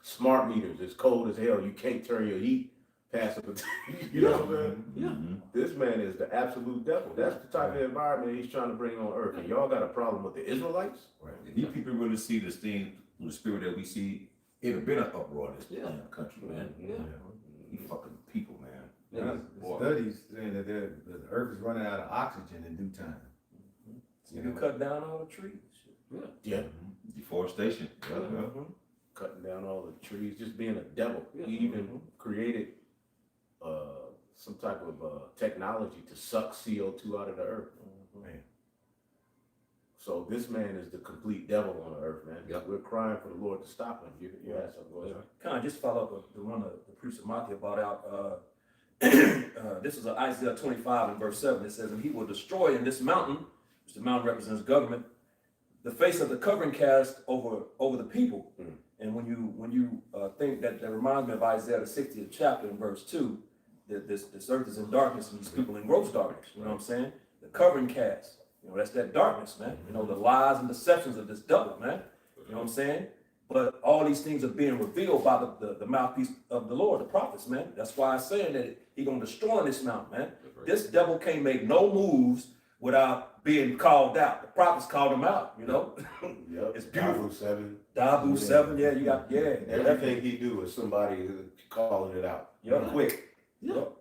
[SPEAKER 1] Smart meters, it's cold as hell. You can't turn your heat past it. You know what I'm saying?
[SPEAKER 3] Yeah.
[SPEAKER 1] This man is the absolute devil. That's the type of environment he's trying to bring on earth. And y'all got a problem with the Israelites?
[SPEAKER 4] Right. If these people really see this thing through the spirit that we see, it'd have been an uproar in this country, man.
[SPEAKER 3] Yeah.
[SPEAKER 4] You fucking people, man.
[SPEAKER 2] The studies saying that the earth is running out of oxygen in due time.
[SPEAKER 5] You can cut down all the trees.
[SPEAKER 1] Yeah.
[SPEAKER 4] Deforestation.
[SPEAKER 1] Cutting down all the trees, just being a devil. He even created some type of technology to suck CO2 out of the earth. Man. So this man is the complete devil on the earth, man.
[SPEAKER 3] Yep.
[SPEAKER 1] We're crying for the Lord to stop him. You had something going on.
[SPEAKER 5] Kind of just follow up with the one the priest of Matthew brought out. This is Isaiah 25 and verse 7. It says, and he will destroy in this mountain, which the mountain represents government, the face of the covering cast over the people. And when you think that reminds me of Isaiah the 60th chapter in verse 2, that this earth is in darkness and these people in gross darkness. You know what I'm saying? The covering cast. You know, that's that darkness, man. You know, the lies and deceptions of this devil, man. You know what I'm saying? But all these things are being revealed by the mouthpiece of the Lord, the prophets, man. That's why I'm saying that he gonna destroy this mountain, man. This devil can't make no moves without being called out. The prophets called him out, you know.
[SPEAKER 1] Yep.
[SPEAKER 5] It's beautiful.
[SPEAKER 1] Dabu 7.
[SPEAKER 5] Dabu 7, yeah, you got,
[SPEAKER 1] Everything he do is somebody calling it out.
[SPEAKER 5] Yep.
[SPEAKER 1] Quick.
[SPEAKER 5] Yep.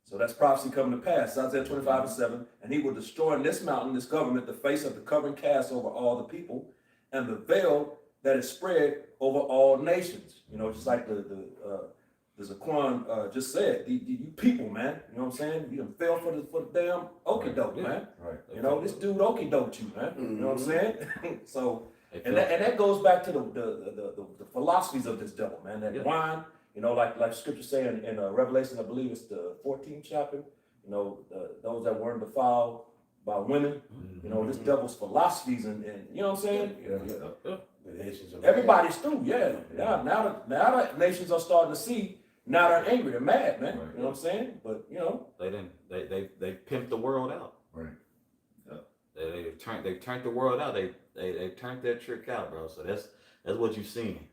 [SPEAKER 5] So that's prophecy coming to pass. Isaiah 25 and 7. And he will destroy in this mountain, this government, the face of the covering cast over all the people, and the veil that is spread over all nations. You know, just like the Zaquan just said, you people, man. You know what I'm saying? You done fell for the damn okie doke, man.
[SPEAKER 2] Right.
[SPEAKER 5] You know, this dude okie doked you, man. You know what I'm saying? So,
[SPEAKER 3] They
[SPEAKER 5] and
[SPEAKER 3] felt-
[SPEAKER 5] that goes back to the philosophies of this devil, man. That wine, you know, like Scripture saying in Revelation, I believe it's the 14th chapter. You know, those that weren't defiled by women. You know, this devil's philosophies and you know what I'm saying?
[SPEAKER 1] The nations of
[SPEAKER 5] Everybody's through, yeah. Now that nations are starting to see. Now they're angry, they're mad, man. You know what I'm saying? But you know,
[SPEAKER 3] they pimped the world out.
[SPEAKER 2] Right.
[SPEAKER 3] They've turned the world out. They turned that trick out, bro. So that's what you've seen.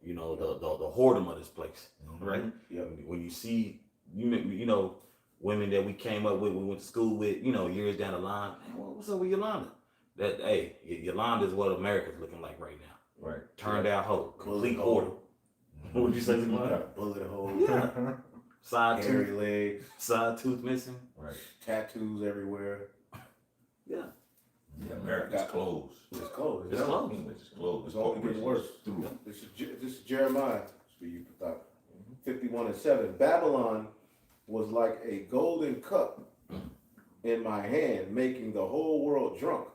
[SPEAKER 3] You know, the whoredom of this place, right?
[SPEAKER 1] Yep.
[SPEAKER 3] When you see you know women that we came up with, we went to school with, you know, years down the line. Man, what's up with Yolanda? That Yolanda is what America's looking like right now.
[SPEAKER 2] Right.
[SPEAKER 3] Turned out hoe, complete
[SPEAKER 1] Bullet
[SPEAKER 3] whoredom. What would you say, Yolanda?
[SPEAKER 1] Bullet hole.
[SPEAKER 3] Yeah. Side
[SPEAKER 1] Hairy
[SPEAKER 3] tooth,
[SPEAKER 1] legs.
[SPEAKER 3] side tooth missing.
[SPEAKER 2] Right.
[SPEAKER 1] Tattoos everywhere.
[SPEAKER 3] Yeah.
[SPEAKER 4] Yeah, America's closed.
[SPEAKER 1] It's closed.
[SPEAKER 3] It's closed.
[SPEAKER 4] It's closed.
[SPEAKER 1] It's only getting worse. This is Jeremiah. For you, 51 and 7. Babylon was like a golden cup in my hand, making the whole world drunk.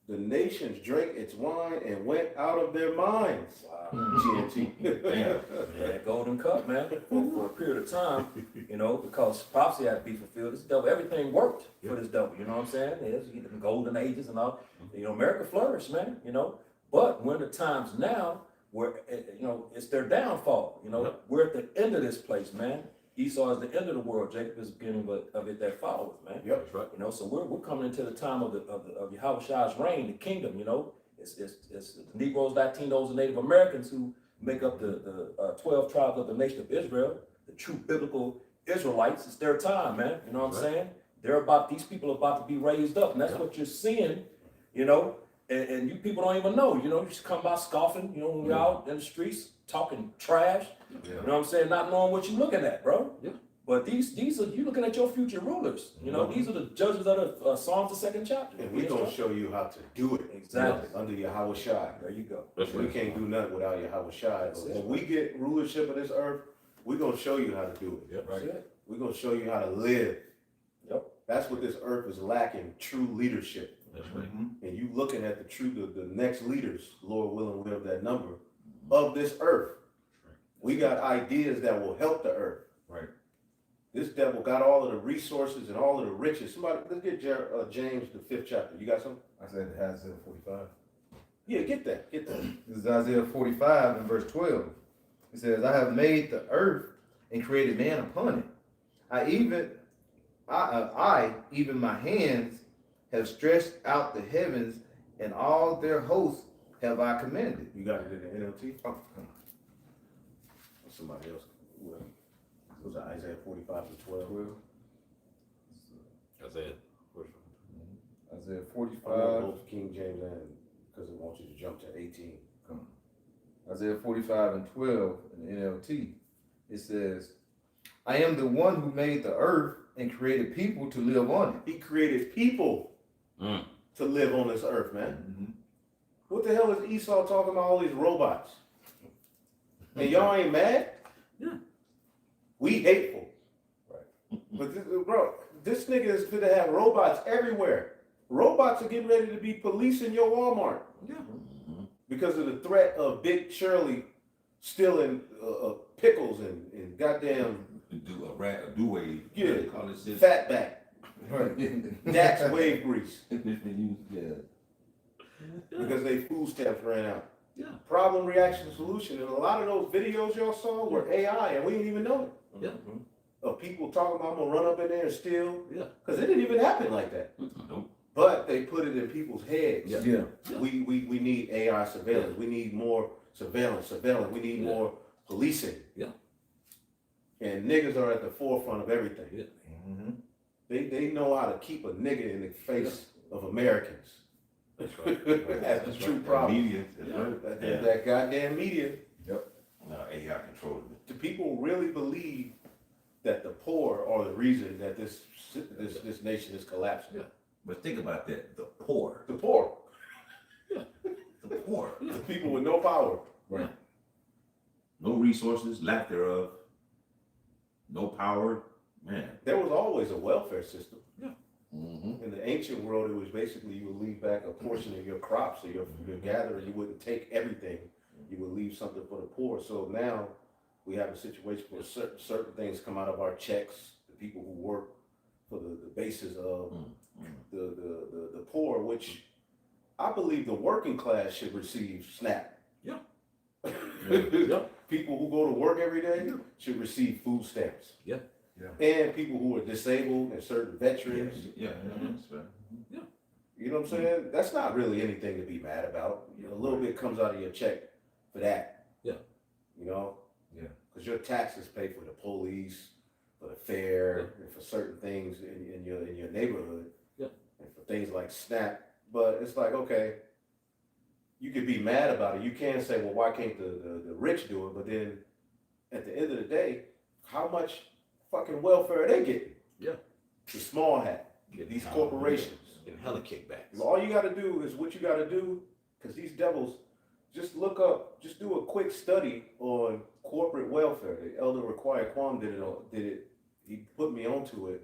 [SPEAKER 1] The nations drank its wine and went out of their minds. GMT.
[SPEAKER 5] that golden cup, man, for a period of time, you know, because prophecy had to be fulfilled. This devil, everything worked for this devil. You know what I'm saying? There's the golden ages and all. You know, America flourished, man. You know, but we're in the times now where you know it's their downfall. You know, we're at the end of this place, man. Esau is the end of the world. Jacob is the beginning of it that follows, man.
[SPEAKER 1] Yep.
[SPEAKER 3] That's right.
[SPEAKER 5] You know, so we're coming into the time of Yahweh reign, the kingdom. You know, it's the Negroes, Latinos, and Native Americans who make up the 12 tribes of the nation of Israel, the true biblical Israelites. It's their time, man. You know what I'm saying? These people are about to be raised up, and that's what you're seeing. You know, and you people don't even know. You know, you just come by scoffing. You know, when we're out in the streets talking trash. You know what I'm saying? Not knowing what you're looking at, bro.
[SPEAKER 3] Yeah.
[SPEAKER 5] But these are, you looking at your future rulers. You know, these are the judges of the Psalms, the 2nd chapter.
[SPEAKER 1] And we're going to show you how to do it.
[SPEAKER 5] Exactly.
[SPEAKER 1] Under Yahweh Shai.
[SPEAKER 5] There you go.
[SPEAKER 1] We can't do nothing without Yahweh Shai.
[SPEAKER 5] That's it.
[SPEAKER 1] When we get rulership of this earth, we're going to show you how to do it.
[SPEAKER 3] Yep.
[SPEAKER 5] That's it.
[SPEAKER 1] We're going to show you how to live.
[SPEAKER 5] Yep.
[SPEAKER 1] That's what this earth is lacking, true leadership.
[SPEAKER 3] That's right.
[SPEAKER 1] And you looking at the next leaders, Lord willing, we have that number of this earth. We got ideas that will help the earth.
[SPEAKER 2] Right.
[SPEAKER 1] This devil got all of the resources and all of the riches. Somebody, let's get James, the 5th chapter. You got something?
[SPEAKER 2] I said Isaiah 45.
[SPEAKER 1] Yeah, get that.
[SPEAKER 2] This is Isaiah 45 and verse 12. It says, I have made the earth and created man upon it. I even my hands have stretched out the heavens, and all their hosts have I commanded.
[SPEAKER 1] You got it in the NLT?
[SPEAKER 2] Oh,
[SPEAKER 1] Somebody else. Was it Isaiah 45 to 12?
[SPEAKER 2] 12.
[SPEAKER 3] Isaiah.
[SPEAKER 2] Isaiah
[SPEAKER 1] I
[SPEAKER 2] 45.
[SPEAKER 1] both King James and because it wants you to jump to 18.
[SPEAKER 2] Isaiah 45 and 12 in the NLT. It says, I am the one who made the earth and created people to live on it.
[SPEAKER 1] He created people to live on this earth, man. What the hell is Esau talking about all these robots? And y'all ain't mad?
[SPEAKER 3] Yeah.
[SPEAKER 1] We hateful.
[SPEAKER 2] Right.
[SPEAKER 1] But this nigga is going to have robots everywhere. Robots are getting ready to be policing your Walmart.
[SPEAKER 3] Yeah.
[SPEAKER 1] Because of the threat of Big Shirley stealing pickles and goddamn
[SPEAKER 4] Do a rat, do a
[SPEAKER 1] Yeah.
[SPEAKER 4] call it shit.
[SPEAKER 1] fatback,
[SPEAKER 2] Right.
[SPEAKER 1] Dax wave grease,
[SPEAKER 4] Yeah.
[SPEAKER 1] because they food stamps ran out.
[SPEAKER 3] Yeah.
[SPEAKER 1] Problem, reaction, solution. And a lot of those videos y'all saw were AI, and we didn't even know it.
[SPEAKER 3] Yeah.
[SPEAKER 1] Of people talking about, I'm gonna run up in there and steal.
[SPEAKER 3] Yeah.
[SPEAKER 1] Because it didn't even happen like that.
[SPEAKER 3] Nope.
[SPEAKER 1] But they put it in people's heads.
[SPEAKER 3] Yeah.
[SPEAKER 2] Yeah.
[SPEAKER 1] We need AI surveillance. We need more surveillance. We need
[SPEAKER 3] Yeah.
[SPEAKER 1] more policing.
[SPEAKER 3] Yeah.
[SPEAKER 1] And niggas are at the forefront of everything.
[SPEAKER 3] Yeah.
[SPEAKER 1] They know how to keep a nigga in the face of Americans.
[SPEAKER 3] That's right.
[SPEAKER 1] That's the true problem.
[SPEAKER 4] Media. That's right.
[SPEAKER 1] That goddamn media.
[SPEAKER 4] Now AI controlling it.
[SPEAKER 1] Do people really believe that the poor are the reason that this nation is collapsing?
[SPEAKER 3] Yeah.
[SPEAKER 4] But think about that. The poor.
[SPEAKER 1] The poor.
[SPEAKER 4] The poor.
[SPEAKER 1] The people with no power.
[SPEAKER 2] Right.
[SPEAKER 4] No resources, lack thereof. No power. Man.
[SPEAKER 1] There was always a welfare system.
[SPEAKER 4] Mm-hmm.
[SPEAKER 1] In the ancient world, it was basically you would leave back a portion of your crops or your gathering. You wouldn't take everything. You would leave something for the poor. So now we have a situation where certain things come out of our checks. The people who work for the basis of the poor, which I believe the working class should receive SNAP.
[SPEAKER 3] Yeah.
[SPEAKER 1] People who go to work every day should receive food stamps.
[SPEAKER 3] Yeah.
[SPEAKER 1] And people who are disabled and certain veterans.
[SPEAKER 4] Yeah. That's right.
[SPEAKER 1] You know what I'm saying? That's not really anything to be mad about. A little bit comes out of your check for that.
[SPEAKER 3] Yeah.
[SPEAKER 1] You know?
[SPEAKER 2] Yeah.
[SPEAKER 1] Because your taxes pay for the police, for the fair, and for certain things in your neighborhood.
[SPEAKER 3] Yeah.
[SPEAKER 1] And for things like SNAP. But it's like, okay, you could be mad about it. You can say, well, why can't the rich do it? But then at the end of the day, how much fucking welfare are they getting?
[SPEAKER 3] Yeah.
[SPEAKER 1] The small hat. These corporations.
[SPEAKER 3] Getting hella kickbacks.
[SPEAKER 1] All you got to do is what you got to do, because these devils, just look up, just do a quick study on corporate welfare. The Elder Require Quam did it. He put me onto it,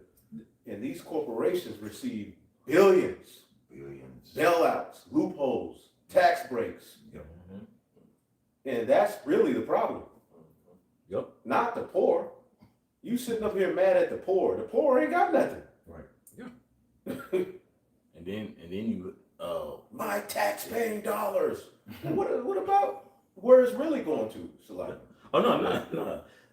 [SPEAKER 1] and these corporations receive billions, bailouts, loopholes, tax breaks, and that's really the problem.
[SPEAKER 3] Yep.
[SPEAKER 1] Not the poor. You sitting up here mad at the poor. The poor ain't got nothing.
[SPEAKER 2] Right.
[SPEAKER 3] Yeah. And then you
[SPEAKER 1] My tax-paying dollars. What about where it's really going to, Salih?
[SPEAKER 3] oh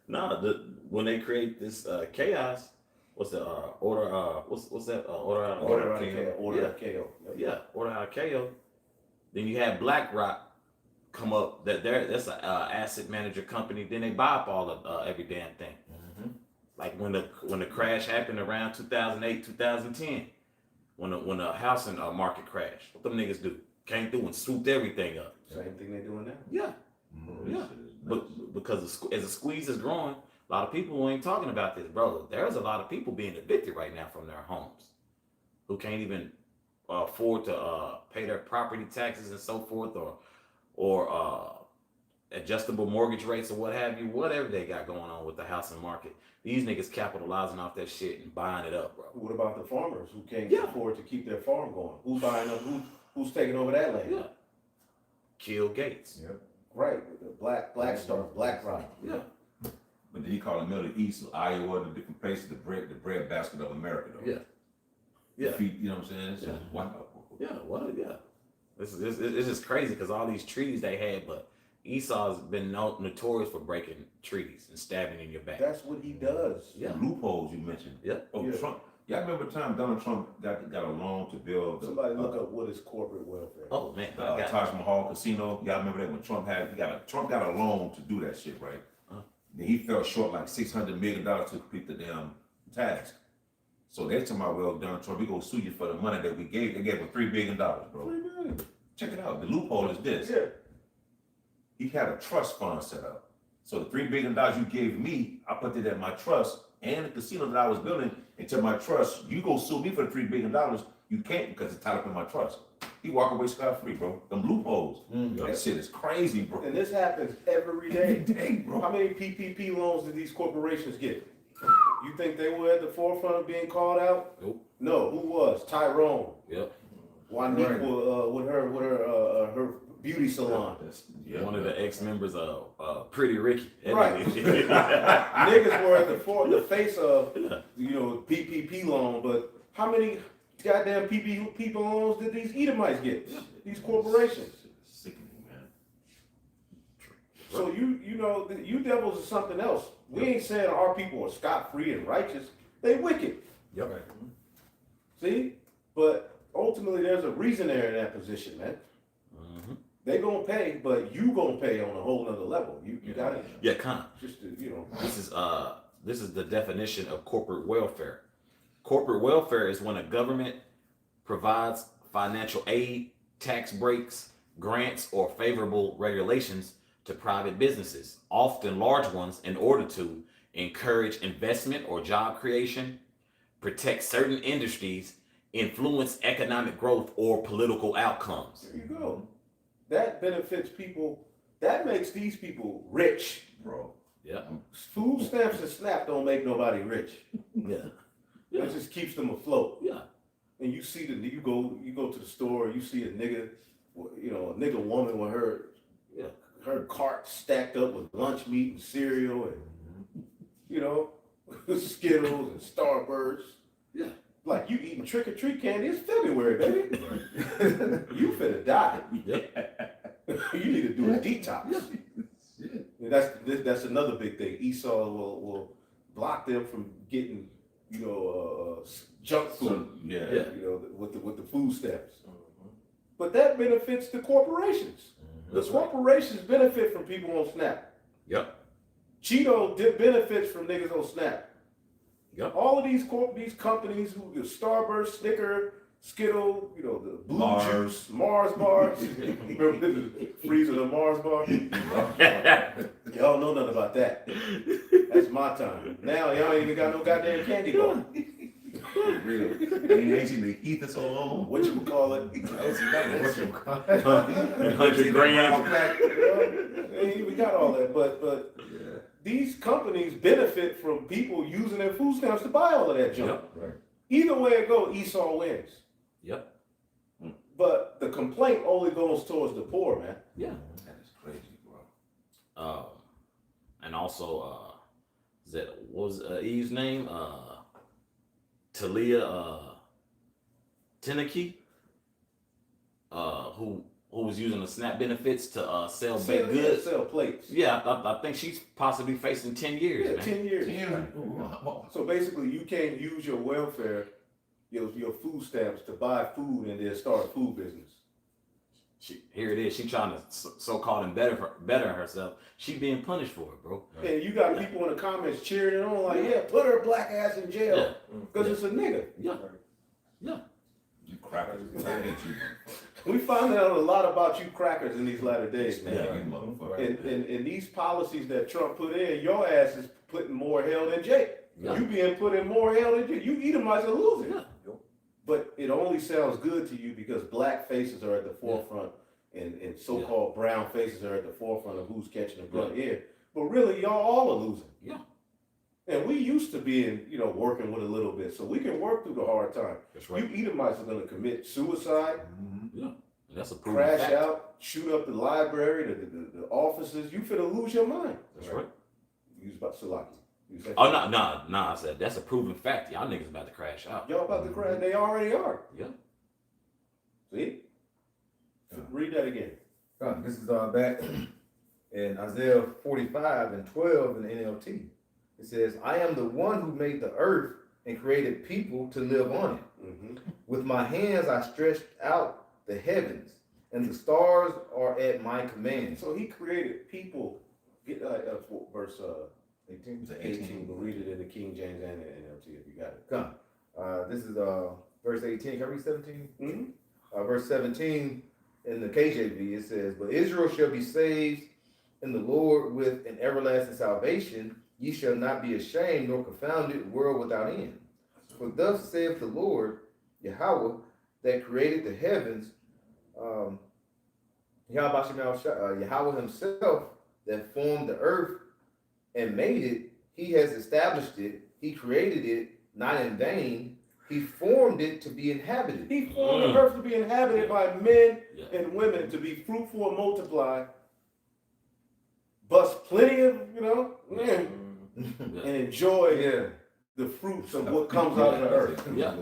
[SPEAKER 3] no. When they create this chaos, what's the order? What's that? Order out of
[SPEAKER 1] KO.
[SPEAKER 3] Yeah, order out of KO. Then you have BlackRock come up. That's an asset manager company. Then they buy up all of every damn thing. Like when the crash happened around 2008, 2010, when the housing market crashed, what them niggas do? Came through and swooped everything up.
[SPEAKER 1] Same thing they're doing now.
[SPEAKER 3] Yeah. Yeah. But because as the squeeze is growing, a lot of people ain't talking about this, bro. There's a lot of people being evicted right now from their homes who can't even afford to pay their property taxes and so forth, or adjustable mortgage rates or what have you, whatever they got going on with the housing market. These niggas capitalizing off that shit and buying it up, bro.
[SPEAKER 1] What about the farmers who can't
[SPEAKER 3] Yeah.
[SPEAKER 1] afford to keep their farm going? Who's buying up? Who's taking over that land?
[SPEAKER 3] Yeah. Kill Gates.
[SPEAKER 2] Yep.
[SPEAKER 1] Right, the Blackstone, BlackRock.
[SPEAKER 3] Yeah.
[SPEAKER 4] But then he called the Middle East, Iowa, the different places, the bread basket of America, though.
[SPEAKER 3] Yeah. Yeah.
[SPEAKER 4] You know what I'm saying? It's just one.
[SPEAKER 3] Yeah. What? Yeah. It's just crazy because all these treaties they had, but Esau's been notorious for breaking treaties and stabbing in your back.
[SPEAKER 1] That's what he does.
[SPEAKER 3] Yeah.
[SPEAKER 4] Loopholes you mentioned.
[SPEAKER 3] Yeah.
[SPEAKER 4] Oh,
[SPEAKER 1] Yeah.
[SPEAKER 4] Trump. Y'all remember the time Donald Trump got a loan to build the
[SPEAKER 1] Somebody look up what is corporate welfare.
[SPEAKER 3] Oh man,
[SPEAKER 4] the
[SPEAKER 3] I got
[SPEAKER 4] Taj Mahal Casino? Y'all remember that when Trump got a loan to do that shit, right? Then he fell short like $600 million to complete the damn task. So they're talking about, well, Donald Trump, we gonna sue you for the money that we gave. They gave him $3 billion, bro.
[SPEAKER 1] $3 billion.
[SPEAKER 4] Check it out. The loophole is this.
[SPEAKER 1] Yeah.
[SPEAKER 4] He had a trust fund set up. So the $3 billion you gave me, I put it in my trust and the casino that I was building into my trust. You go sue me for the $3 billion, you can't because it's tied up in my trust. He walk away scot-free, bro. Them loopholes. That shit is crazy, bro.
[SPEAKER 1] And this happens every day.
[SPEAKER 4] Every day, bro.
[SPEAKER 1] How many PPP loans did these corporations get? You think they were at the forefront of being called out?
[SPEAKER 3] Nope.
[SPEAKER 1] No. Who was? Tyrone.
[SPEAKER 3] Yep.
[SPEAKER 1] Waniqua with her beauty salon.
[SPEAKER 4] Yeah,
[SPEAKER 3] One of the ex-members of Pretty Ricky.
[SPEAKER 1] Right. Niggas were at the face of PPP loan, but how many goddamn PPP loans did these Edomites get? These corporations.
[SPEAKER 4] Sickening, man.
[SPEAKER 1] So you devils are something else. We ain't saying our people are scot-free and righteous. They wicked.
[SPEAKER 3] Yep.
[SPEAKER 1] See? But ultimately there's a reason they're in that position, man.
[SPEAKER 3] Mm-hmm.
[SPEAKER 1] They gonna pay, but you gonna pay on a whole nother level. You gotta
[SPEAKER 3] Yeah, kind of.
[SPEAKER 1] just to,
[SPEAKER 3] This is the definition of corporate welfare. Corporate welfare is when a government provides financial aid, tax breaks, grants, or favorable regulations to private businesses, often large ones, in order to encourage investment or job creation, protect certain industries, influence economic growth, or political outcomes.
[SPEAKER 1] there you go. That benefits people. That makes these people rich.
[SPEAKER 4] Bro.
[SPEAKER 3] Yeah.
[SPEAKER 1] Food stamps and SNAP don't make nobody rich.
[SPEAKER 3] Yeah.
[SPEAKER 1] It just keeps them afloat.
[SPEAKER 3] Yeah.
[SPEAKER 1] And you see you go to the store, you see a nigga woman with her cart stacked up with lunch meat and cereal and Skittles and Starbursts.
[SPEAKER 3] Yeah.
[SPEAKER 1] Like you eating trick or treat candy. It's February, baby. You finna die. You need to do a detox. And that's another big thing. Esau will block them from getting junk food.
[SPEAKER 4] So, yeah.
[SPEAKER 1] With the food stamps. But that benefits the corporations. The corporations benefit from people on SNAP.
[SPEAKER 3] Yep.
[SPEAKER 1] Cheeto benefits from niggas on SNAP.
[SPEAKER 3] Yep.
[SPEAKER 1] All of these companies who Starburst, Snicker, Skittle, the Blue
[SPEAKER 4] Mars.
[SPEAKER 1] Juice, Mars bars. Remember the freezer, the Mars bar? Y'all know nothing about that. That's my time. Now y'all ain't even got no goddamn candy bar.
[SPEAKER 4] Real. Ain't seen the ether so long.
[SPEAKER 1] What you call it?
[SPEAKER 3] 100 grand.
[SPEAKER 1] Ain't even got all that, but these companies benefit from people using their food stamps to buy all of that junk.
[SPEAKER 3] Yep.
[SPEAKER 2] Right.
[SPEAKER 1] Either way it goes, Esau wins.
[SPEAKER 3] Yep.
[SPEAKER 1] But the complaint only goes towards the poor, man.
[SPEAKER 3] Yeah.
[SPEAKER 4] That is crazy, bro.
[SPEAKER 3] And also, what was Eve's name? Talia Teneke, who was using the SNAP benefits to sell baked goods.
[SPEAKER 1] Sell plates.
[SPEAKER 3] Yeah, I think she's possibly facing 10 years.
[SPEAKER 1] Yeah,
[SPEAKER 3] Man.
[SPEAKER 1] 10 years.
[SPEAKER 4] Damn.
[SPEAKER 1] So basically, you can't use your welfare, your food stamps to buy food and then start a food business.
[SPEAKER 3] Here it is. She trying to so-called better herself. She being punished for it, bro.
[SPEAKER 1] And you got people in the comments cheering it on like, yeah, put her black ass in jail because it's a nigga.
[SPEAKER 3] Yeah. Yeah.
[SPEAKER 4] You crackers. I hate you, motherfucker.
[SPEAKER 1] We find out a lot about you crackers in these latter days, man.
[SPEAKER 4] Yeah, you motherfucker.
[SPEAKER 1] And these policies that Trump put in, your ass is putting more hell than Jake.
[SPEAKER 3] Yeah.
[SPEAKER 1] You being put in more hell than Jake. You Edomites are losing.
[SPEAKER 3] Yeah.
[SPEAKER 1] But it only sounds good to you because black faces are at the forefront and and so-called brown faces are at the forefront of who's catching the brunt here. But really, y'all all are losing.
[SPEAKER 3] Yeah.
[SPEAKER 1] And we used to being, working with a little bit, so we can work through the hard time.
[SPEAKER 3] That's right.
[SPEAKER 1] You Edomites are going to commit suicide,
[SPEAKER 3] Yeah. That's a proven
[SPEAKER 1] crash
[SPEAKER 3] fact.
[SPEAKER 1] out, shoot up the library, the offices. You finna lose your mind.
[SPEAKER 3] That's right.
[SPEAKER 1] You was about Salaki. You said
[SPEAKER 3] Oh, no. I said that's a proven fact. Y'all niggas about to crash out.
[SPEAKER 1] y'all about to crash. They already are.
[SPEAKER 3] Yeah.
[SPEAKER 1] See? Read that again.
[SPEAKER 2] This is back in Isaiah 45 and 12 in the NLT. It says, I am the one who made the earth and created people to live on it.
[SPEAKER 1] Mm-hmm.
[SPEAKER 2] With my hands I stretched out the heavens, and the stars are at my command.
[SPEAKER 1] So he created people. Get verse
[SPEAKER 2] 18.
[SPEAKER 1] 18. We'll read it in the King James and the NLT if you got it.
[SPEAKER 2] This is verse 18. Can I read 17?
[SPEAKER 1] Mm-hmm.
[SPEAKER 2] Verse 17 in the KJV, it says, But Israel shall be saved in the Lord with an everlasting salvation. Ye shall not be ashamed nor confounded, world without end. For thus saith the Lord, Yahweh, that created the heavens, Yahweh himself, that formed the earth and made it. He has established it. He created it, not in vain. He formed it to be inhabited.
[SPEAKER 1] He formed the earth to be inhabited by men and women, to be fruitful and multiply. Bust plenty of, and enjoy the fruits of what comes out of the earth.
[SPEAKER 3] Yeah.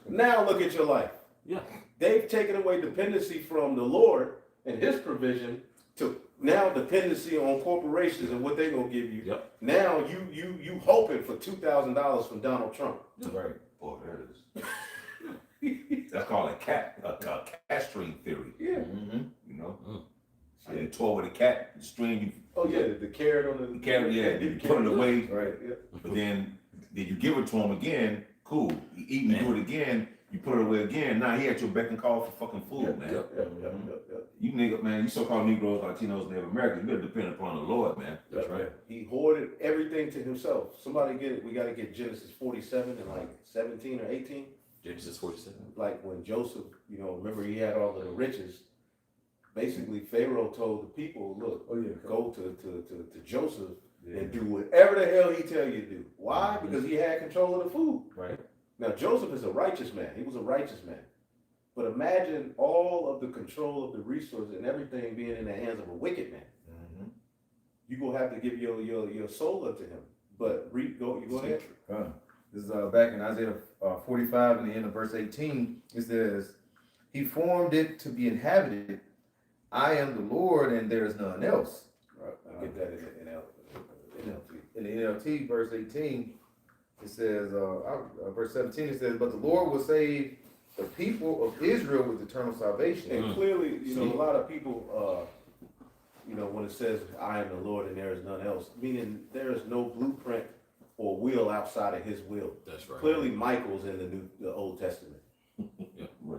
[SPEAKER 1] Now look at your life.
[SPEAKER 3] Yeah.
[SPEAKER 1] They've taken away dependency from the Lord and his provision to now dependency on corporations and what they're gonna give you.
[SPEAKER 3] Yep.
[SPEAKER 1] Now you hoping for $2,000 from Donald Trump.
[SPEAKER 2] Right.
[SPEAKER 4] Boy, there it is. That's called a cat string theory.
[SPEAKER 1] Yeah.
[SPEAKER 4] You know? So you toy with a cat, the string,
[SPEAKER 1] Oh yeah, the carrot on the
[SPEAKER 4] carry, you put it away,
[SPEAKER 1] Right. Yeah.
[SPEAKER 4] but then you give it to him again, cool. You eat and do it again, you put it away again. Now he at your beck and call for fucking food, man.
[SPEAKER 1] Yep.
[SPEAKER 4] You nigga, man, you so-called Negroes, Latinos, Native Americans, you better depend upon the Lord, man.
[SPEAKER 1] That's right. He hoarded everything to himself. Somebody get it. We got to get Genesis 47 and like 17 or 18.
[SPEAKER 3] Genesis 47.
[SPEAKER 1] Like when Joseph, remember he had all of the riches. Basically, Pharaoh told the people, look, go to Joseph and do whatever the hell he tell you to do. Why? Because he had control of the food.
[SPEAKER 3] Right.
[SPEAKER 1] Now, Joseph is a righteous man. He was a righteous man. But imagine all of the control of the resources and everything being in the hands of a wicked man. You're going to have to give your soul up to him. But you go ahead.
[SPEAKER 2] This is back in Isaiah 45 in the end of verse 18. It says, He formed it to be inhabited. I am the Lord and there is none else.
[SPEAKER 1] Right. I get that in NLT.
[SPEAKER 2] In the NLT, verse 18, it says, verse 17, it says, But the Lord will save the people of Israel with eternal salvation.
[SPEAKER 1] And clearly, a lot of people, when it says, I am the Lord and there is none else, meaning there is no blueprint or will outside of his will.
[SPEAKER 3] That's right.
[SPEAKER 1] Clearly, Michael's in the Old Testament.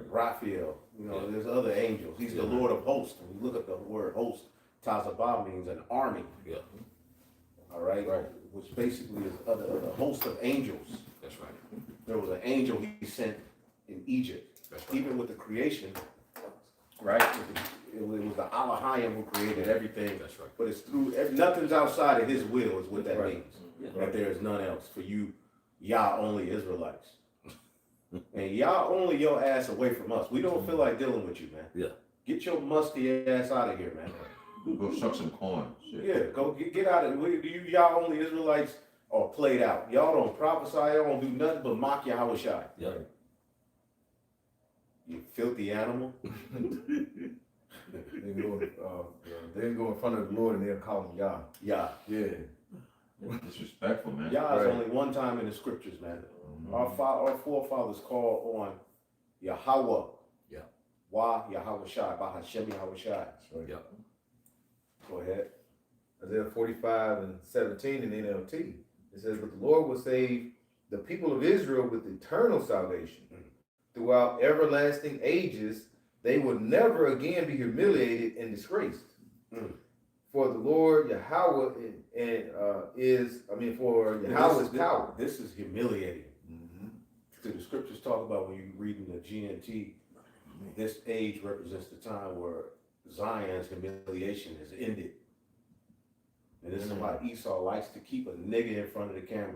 [SPEAKER 1] Raphael, there's other angels. He's the Lord of hosts. When you look at the word host, Tazabah means an army.
[SPEAKER 3] Yeah.
[SPEAKER 1] All right? Which basically is a host of angels.
[SPEAKER 3] That's right.
[SPEAKER 1] There was an angel he sent in Egypt.
[SPEAKER 3] That's right.
[SPEAKER 1] Even with the creation, right? It was the Elohim who created everything.
[SPEAKER 3] That's right.
[SPEAKER 1] But it's through, nothing's outside of his will is what that means.
[SPEAKER 3] Yeah.
[SPEAKER 1] That there is none else for you, Yah only Israelites. And Yah only your ass away from us. We don't feel like dealing with you, man.
[SPEAKER 3] Yeah.
[SPEAKER 1] Get your musty ass out of here, man.
[SPEAKER 4] Go shuck some corn. Shit.
[SPEAKER 1] Yeah, go get out of here. You Yah only Israelites are played out. Y'all don't prophesy, y'all don't do nothing but mock Yahweh Shai.
[SPEAKER 3] Yeah.
[SPEAKER 1] You filthy animal.
[SPEAKER 2] They go in front of the Lord and they'll call him Yah.
[SPEAKER 1] Yah.
[SPEAKER 2] Yeah.
[SPEAKER 4] Disrespectful, man.
[SPEAKER 1] Yah is only one time in the scriptures, man. Our forefathers called on Yahweh.
[SPEAKER 3] Yeah.
[SPEAKER 1] Wah Yahweh Shai, by Hashem Yahweh Shai.
[SPEAKER 3] Yeah.
[SPEAKER 1] Go ahead.
[SPEAKER 2] Isaiah 45 and 17 in NLT. It says, But the Lord will save the people of Israel with eternal salvation. Throughout everlasting ages, they will never again be humiliated and disgraced. For the Lord Yahweh for Yahweh's power.
[SPEAKER 1] This is humiliating. The scriptures talk about when you read in the GNT, this age represents the time where Zion's humiliation has ended. And this is why Esau likes to keep a nigga in front of the camera.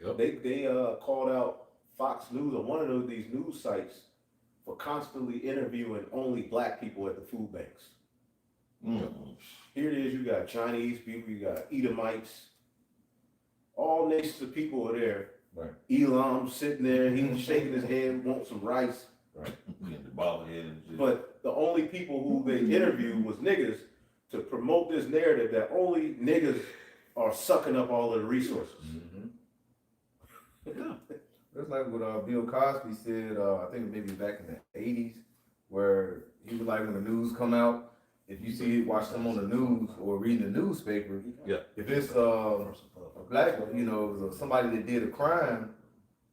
[SPEAKER 3] Yep.
[SPEAKER 1] They called out Fox News or one of these news sites for constantly interviewing only black people at the food banks. Here it is, you got Chinese people, you got Edomites, all nations of people are there.
[SPEAKER 2] Right.
[SPEAKER 1] Elam sitting there, he's shaking his head, want some rice.
[SPEAKER 4] Right. We had the ball head and shit.
[SPEAKER 1] But the only people who they interviewed was niggas to promote this narrative that only niggas are sucking up all of the resources.
[SPEAKER 2] Yeah. That's like what Bill Cosby said, I think maybe back in the 80s, where he was like, when the news come out, if you see watch them on the news or reading the newspaper,
[SPEAKER 3] Yeah.
[SPEAKER 2] if it's a black, somebody that did a crime,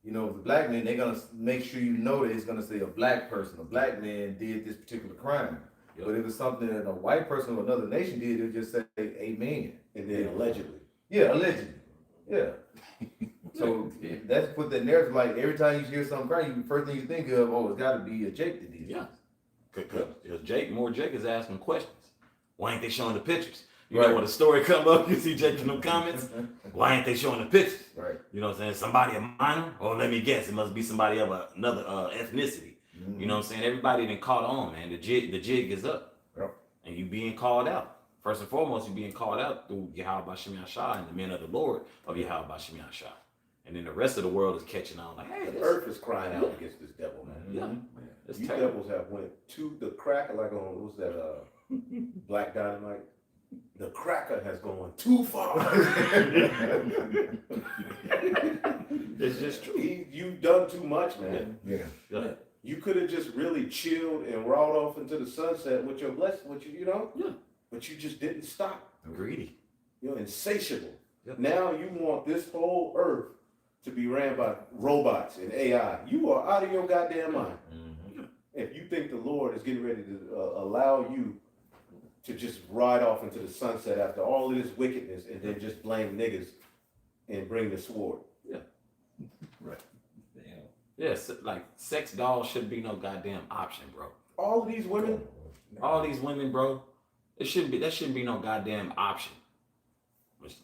[SPEAKER 2] if it's a black man, they're gonna make sure you know that it's gonna say a black person, a black man did this particular crime.
[SPEAKER 3] Yep.
[SPEAKER 2] But if it's something that a white person or another nation did, it'll just say a man.
[SPEAKER 1] And then allegedly.
[SPEAKER 2] Yeah, allegedly. Yeah. So
[SPEAKER 4] Yeah.
[SPEAKER 2] that's put that narrative, like every time you hear something crazy, the first thing you think of, it's gotta be a Jake that did it.
[SPEAKER 3] Yeah. Because Jake is asking questions. Why ain't they showing the pictures? You
[SPEAKER 2] Right.
[SPEAKER 3] know when a story come up, you see Jake in the comments. Why ain't they showing the pictures?
[SPEAKER 2] Right.
[SPEAKER 3] You know what I'm saying? Somebody a minor? Or let me guess, it must be somebody of another ethnicity.
[SPEAKER 2] Mm-hmm.
[SPEAKER 3] You know what I'm saying? Everybody done caught on, man. The jig is up.
[SPEAKER 2] Yep.
[SPEAKER 3] And you being called out. First and foremost, you being called out through Yahweh Shem Yahshua and the men of the Lord of Yahweh Shem Yahshua. And then the rest of the world is catching on like, hey,
[SPEAKER 1] The
[SPEAKER 3] this,
[SPEAKER 1] earth is crying out against this devil, man.
[SPEAKER 3] yeah, it's
[SPEAKER 1] You
[SPEAKER 3] terrible.
[SPEAKER 1] devils have went to the cracker, like on, what was that, Black Dynamite? The cracker has gone too far.
[SPEAKER 3] It's just true.
[SPEAKER 1] You've done too much, man.
[SPEAKER 2] Yeah.
[SPEAKER 3] Yeah.
[SPEAKER 1] You could have just really chilled and rode off into the sunset with your blessing,
[SPEAKER 3] Yeah.
[SPEAKER 1] but you just didn't stop.
[SPEAKER 3] Greedy.
[SPEAKER 1] You're insatiable.
[SPEAKER 3] Yep.
[SPEAKER 1] Now you want this whole earth to be ran by robots and AI. You are out of your goddamn mind. If you think the Lord is getting ready to allow you to just ride off into the sunset after all of this wickedness and then just blame niggas and bring the sword.
[SPEAKER 4] Right. Damn.
[SPEAKER 3] Yes, like sex dolls shouldn't be no goddamn option, bro.
[SPEAKER 1] All of these women,
[SPEAKER 3] All these women, bro, that shouldn't be no goddamn option.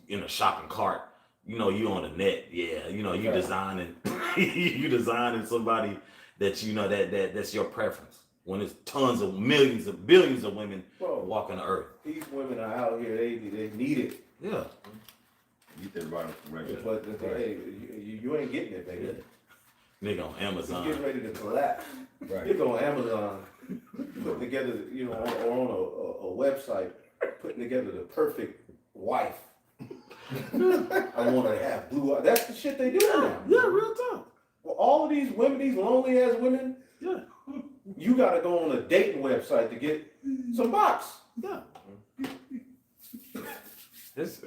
[SPEAKER 3] In a shopping cart, you on the net, yeah, you designing, you designing somebody that that's your preference. When there's tons of millions of billions of women
[SPEAKER 1] bro,
[SPEAKER 3] walking the earth.
[SPEAKER 1] these women are out here, they need it.
[SPEAKER 3] Yeah.
[SPEAKER 4] Get that right correct.
[SPEAKER 1] But hey, you ain't getting it, baby.
[SPEAKER 3] Nigga on
[SPEAKER 1] You're
[SPEAKER 3] Amazon.
[SPEAKER 1] getting ready to collapse.
[SPEAKER 2] Right.
[SPEAKER 1] You go on Amazon, put together, or on a website, putting together the perfect wife. I want her to have blue eyes. That's the shit they do now.
[SPEAKER 3] Yeah, real talk.
[SPEAKER 1] Well, all of these women, these lonely ass women,
[SPEAKER 3] Yeah.
[SPEAKER 1] you gotta go on a dating website to get some box.
[SPEAKER 3] Yeah. This.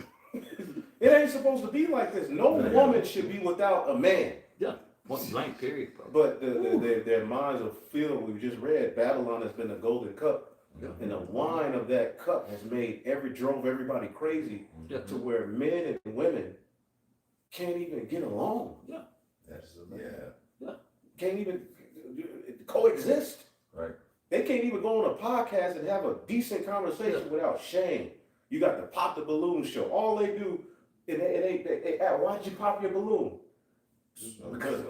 [SPEAKER 1] It ain't supposed to be like this. No woman should be without a man.
[SPEAKER 3] Yeah. Point blank. Period, bro.
[SPEAKER 1] But their minds are filled. We just read Babylon has been a golden cup.
[SPEAKER 3] Yeah.
[SPEAKER 1] And the wine of that cup has drove everybody crazy
[SPEAKER 3] Yeah.
[SPEAKER 1] to where men and women can't even get along.
[SPEAKER 3] Yeah.
[SPEAKER 2] That's
[SPEAKER 4] Yeah.
[SPEAKER 1] Can't even coexist.
[SPEAKER 2] Right.
[SPEAKER 1] They can't even go on a podcast and have a decent conversation without shame. You got the pop the balloon show. All they do, and they ask, why'd you pop your balloon? Because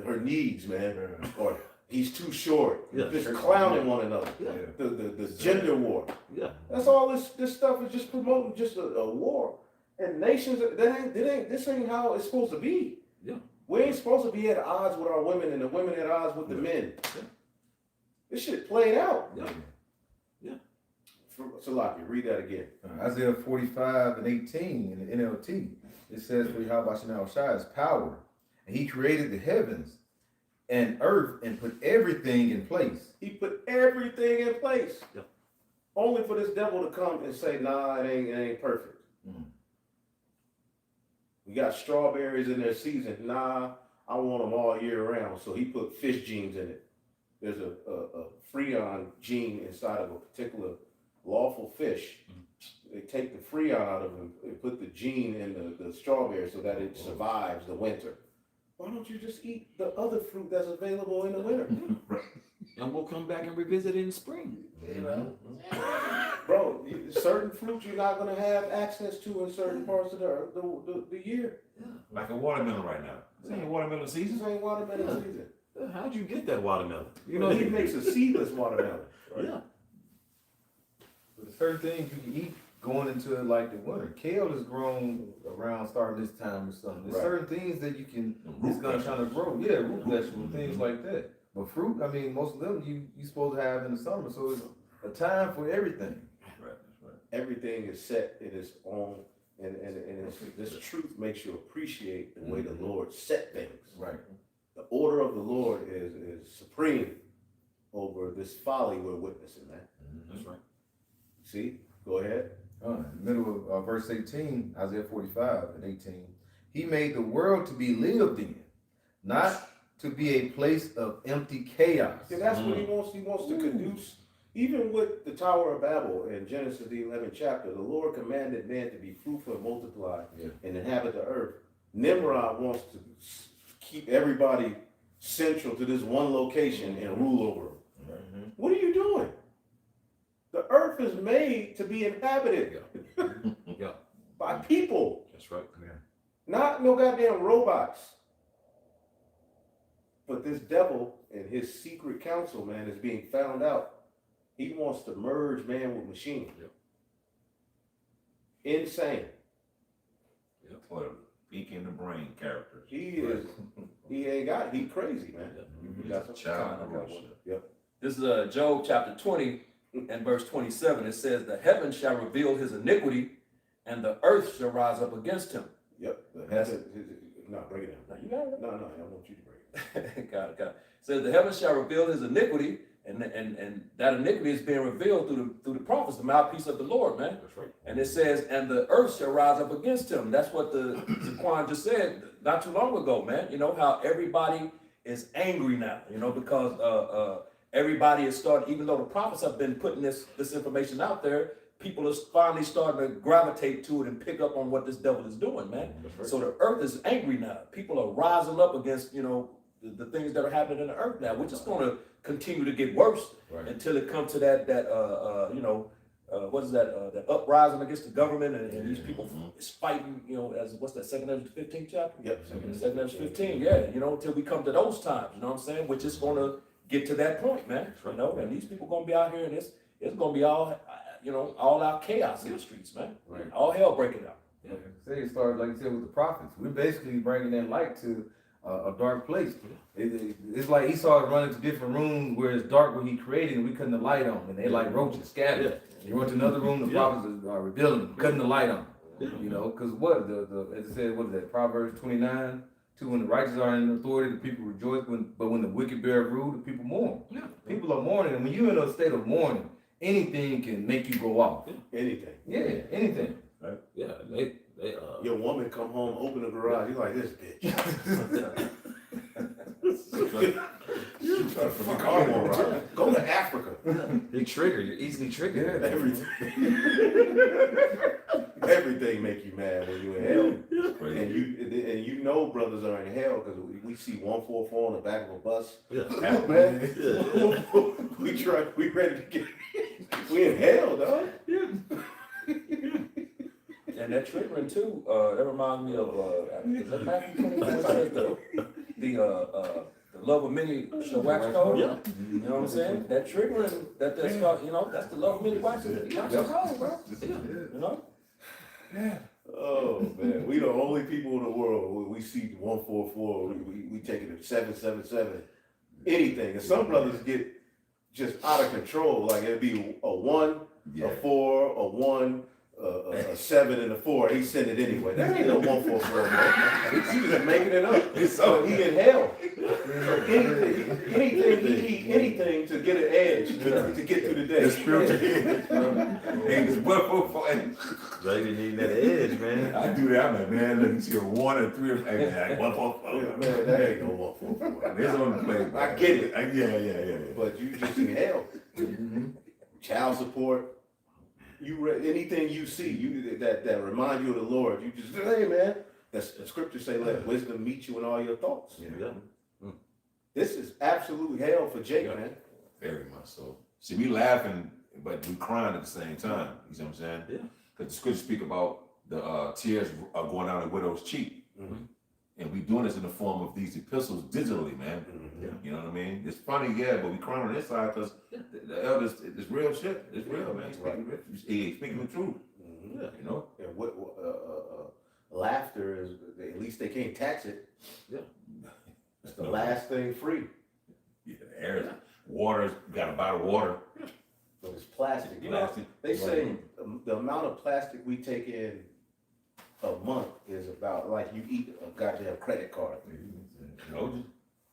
[SPEAKER 1] her needs, man, or he's too short.
[SPEAKER 3] Yeah.
[SPEAKER 1] Just clowning one another.
[SPEAKER 3] Yeah.
[SPEAKER 1] The gender war.
[SPEAKER 3] Yeah.
[SPEAKER 1] That's all this stuff is just promoting just a war. And nations this ain't how it's supposed to be.
[SPEAKER 3] Yeah.
[SPEAKER 1] We ain't supposed to be at odds with our women and the women at odds with the men.
[SPEAKER 3] Yeah.
[SPEAKER 1] This shit played out.
[SPEAKER 3] Yeah. Yeah.
[SPEAKER 1] Salaki, read that again.
[SPEAKER 2] Isaiah 45:18 in the NLT, it says, for Yahweh Shai is power, and he created the heavens and earth and put everything in place.
[SPEAKER 1] He put everything in place.
[SPEAKER 3] Yeah.
[SPEAKER 1] Only for this devil to come and say, nah, it ain't perfect.
[SPEAKER 2] Mhm.
[SPEAKER 1] We got strawberries in their season. Nah, I want them all year round. So he put fish genes in it. There's a freon gene inside of a particular lawful fish. They take the freon out of them and put the gene in the strawberry so that it survives the winter. why don't you just eat the other fruit that's available in the winter?
[SPEAKER 3] And we'll come back and revisit it in spring.
[SPEAKER 1] You know, bro, certain fruits you're not gonna have access to in certain parts of the year.
[SPEAKER 4] Like a watermelon right now. This ain't watermelon
[SPEAKER 1] This
[SPEAKER 4] season.
[SPEAKER 1] ain't watermelon season.
[SPEAKER 3] How'd you get that watermelon?
[SPEAKER 1] You know, he makes a seedless watermelon. Right?
[SPEAKER 3] Yeah.
[SPEAKER 2] But there's certain things you can eat going into like the winter. Kale is grown around starting this time or something. There's
[SPEAKER 1] Right.
[SPEAKER 2] certain things that you can,
[SPEAKER 4] Root
[SPEAKER 2] it's gonna try to grow. Yeah, root vegetables, things like that. But fruit, I mean, most of them you supposed to have in the summer, so it's a time for everything.
[SPEAKER 5] Right, right.
[SPEAKER 1] Everything is set in its own, and this truth makes you appreciate the way the Lord set things.
[SPEAKER 2] Right.
[SPEAKER 1] The order of the Lord is supreme over this folly we're witnessing, man.
[SPEAKER 3] That's right.
[SPEAKER 1] See? Go ahead.
[SPEAKER 2] In the middle of verse 18, Isaiah 45 and 18, he made the world to be lived in, not to be a place of empty chaos.
[SPEAKER 1] Yeah, that's what he wants. He wants to conduce. Even with the Tower of Babel in Genesis the 11th chapter, the Lord commanded man to be fruitful and multiply and inhabit the earth. Nimrod wants to keep everybody central to this one location and rule over them.
[SPEAKER 2] Mm-hmm.
[SPEAKER 1] What are you doing? The earth is made to be inhabited
[SPEAKER 3] Yeah.
[SPEAKER 1] by people,
[SPEAKER 3] That's right.
[SPEAKER 1] not no goddamn robots. But this devil and his secret council, man, is being found out. He wants to merge man with machine. Insane.
[SPEAKER 4] Or the peak in the brain characters.
[SPEAKER 1] He crazy, man. You got some
[SPEAKER 4] Child
[SPEAKER 1] time, I got one.
[SPEAKER 4] worship.
[SPEAKER 5] This is Job chapter 20 and verse 27. It says, the heavens shall reveal his iniquity, and the earth shall rise up against him.
[SPEAKER 1] Yep. No, break it down.
[SPEAKER 5] Now, you got it.
[SPEAKER 1] No, I want you to break it.
[SPEAKER 5] Got it. It says the heavens shall reveal his iniquity, and that iniquity is being revealed through the prophets, the mouthpiece of the Lord, man.
[SPEAKER 3] That's right.
[SPEAKER 5] And it says, and the earth shall rise up against him. That's what the Zaquan just said not too long ago, man. You know how everybody is angry now, you know, because everybody is starting, even though the prophets have been putting this information out there, people are finally starting to gravitate to it and pick up on what this devil is doing, man.
[SPEAKER 3] Right.
[SPEAKER 5] So the earth is angry now. People are rising up against, you know, the things that are happening in the earth now, which is going to continue to get worse until it comes to that what is that? That uprising against the government and these people is fighting, you know, as what's that? 2 Ezra 15 chapter.
[SPEAKER 1] Yep.
[SPEAKER 5] 2 Ezra 15, yeah, you know, until we come to those times, you know what I'm saying? Which is going to get to that point, man. You know, and these people going to be out here, and it's going to be all, you know, all out chaos in the streets, man.
[SPEAKER 2] Right.
[SPEAKER 5] All hell breaking out.
[SPEAKER 2] Yeah. Say it started, like you said, with the prophets. We're basically bringing that light to a dark place. It's like Esau running to different rooms where it's dark where he created and we cutting the light on. And they like roaches scattered. He went to another room, the prophets are revealing them, cutting the light on. You know, because what? As it said, what is that? Proverbs 29, 2, when the righteous are in authority, the people rejoice, but when the wicked bear rule, the people mourn.
[SPEAKER 3] Yeah.
[SPEAKER 2] People are mourning, and when you're in a state of mourning, anything can make you go off.
[SPEAKER 1] Anything.
[SPEAKER 2] Yeah, anything.
[SPEAKER 3] Yeah. They
[SPEAKER 1] Your woman come home, open the garage, you're like, this bitch. You try to put the car on, right? Go to Africa.
[SPEAKER 3] they trigger. You're easily triggered.
[SPEAKER 1] Everything. Everything make you mad when you're in hell. And you know brothers are in hell because we see 144 on the back of a bus.
[SPEAKER 3] Yeah.
[SPEAKER 1] Man,
[SPEAKER 3] Yeah.
[SPEAKER 1] we ready to get, we in hell, dog.
[SPEAKER 5] And that triggering too, that reminds me of, is that Matthew 24? The love of many shall wax cold.
[SPEAKER 3] Yeah.
[SPEAKER 5] You know what I'm saying? That triggering, that's called, you know, that's the love of many waxes cold, bro. You know?
[SPEAKER 1] Oh man, we the only people in the world when we see 144, we take it at 777, anything. And some brothers get just out of control, like it'd be a 1, a 4, a 1, a 7 and a 4. He sent it anyway. That ain't no 144, man. He was just making it up. So he in hell. Anything to get an edge to get through the day.
[SPEAKER 4] The spiritual and it's 144.
[SPEAKER 3] They be needing that edge, man.
[SPEAKER 4] I do that. I'm like, man, let me see a 1 or 3. Like 144.
[SPEAKER 1] Man, that ain't no 144.
[SPEAKER 4] It's on the plate.
[SPEAKER 1] I get it.
[SPEAKER 4] Yeah.
[SPEAKER 1] But you just in hell. Child support. Anything you see, that remind you of the Lord, you just, hey man, The scriptures say, let wisdom meet you in all your thoughts.
[SPEAKER 3] Yeah.
[SPEAKER 1] This is absolutely hell for Jake,
[SPEAKER 3] Yeah.
[SPEAKER 1] man.
[SPEAKER 4] Very much so. See, we laughing, but we crying at the same time. You see what I'm saying?
[SPEAKER 3] Yeah.
[SPEAKER 4] Because the scriptures speak about the tears are going down the widow's cheek.
[SPEAKER 1] Mhm.
[SPEAKER 4] And we doing this in the form of these epistles digitally, man.
[SPEAKER 1] Mhm.
[SPEAKER 4] You know what I mean? It's funny, yeah, but we crying on this side because the elders, it's real shit. It's real, man. He's speaking the truth.
[SPEAKER 1] Mhm.
[SPEAKER 3] Yeah.
[SPEAKER 4] You know?
[SPEAKER 1] And laughter is, at least they can't tax it.
[SPEAKER 3] Yeah.
[SPEAKER 1] It's the last thing free,
[SPEAKER 4] Yeah, the air is water. Got to buy the water.
[SPEAKER 1] but it's plastic. You know,
[SPEAKER 4] Plastic.
[SPEAKER 1] they say the amount of plastic we take in a month is about like you eat a goddamn credit card.
[SPEAKER 4] You know?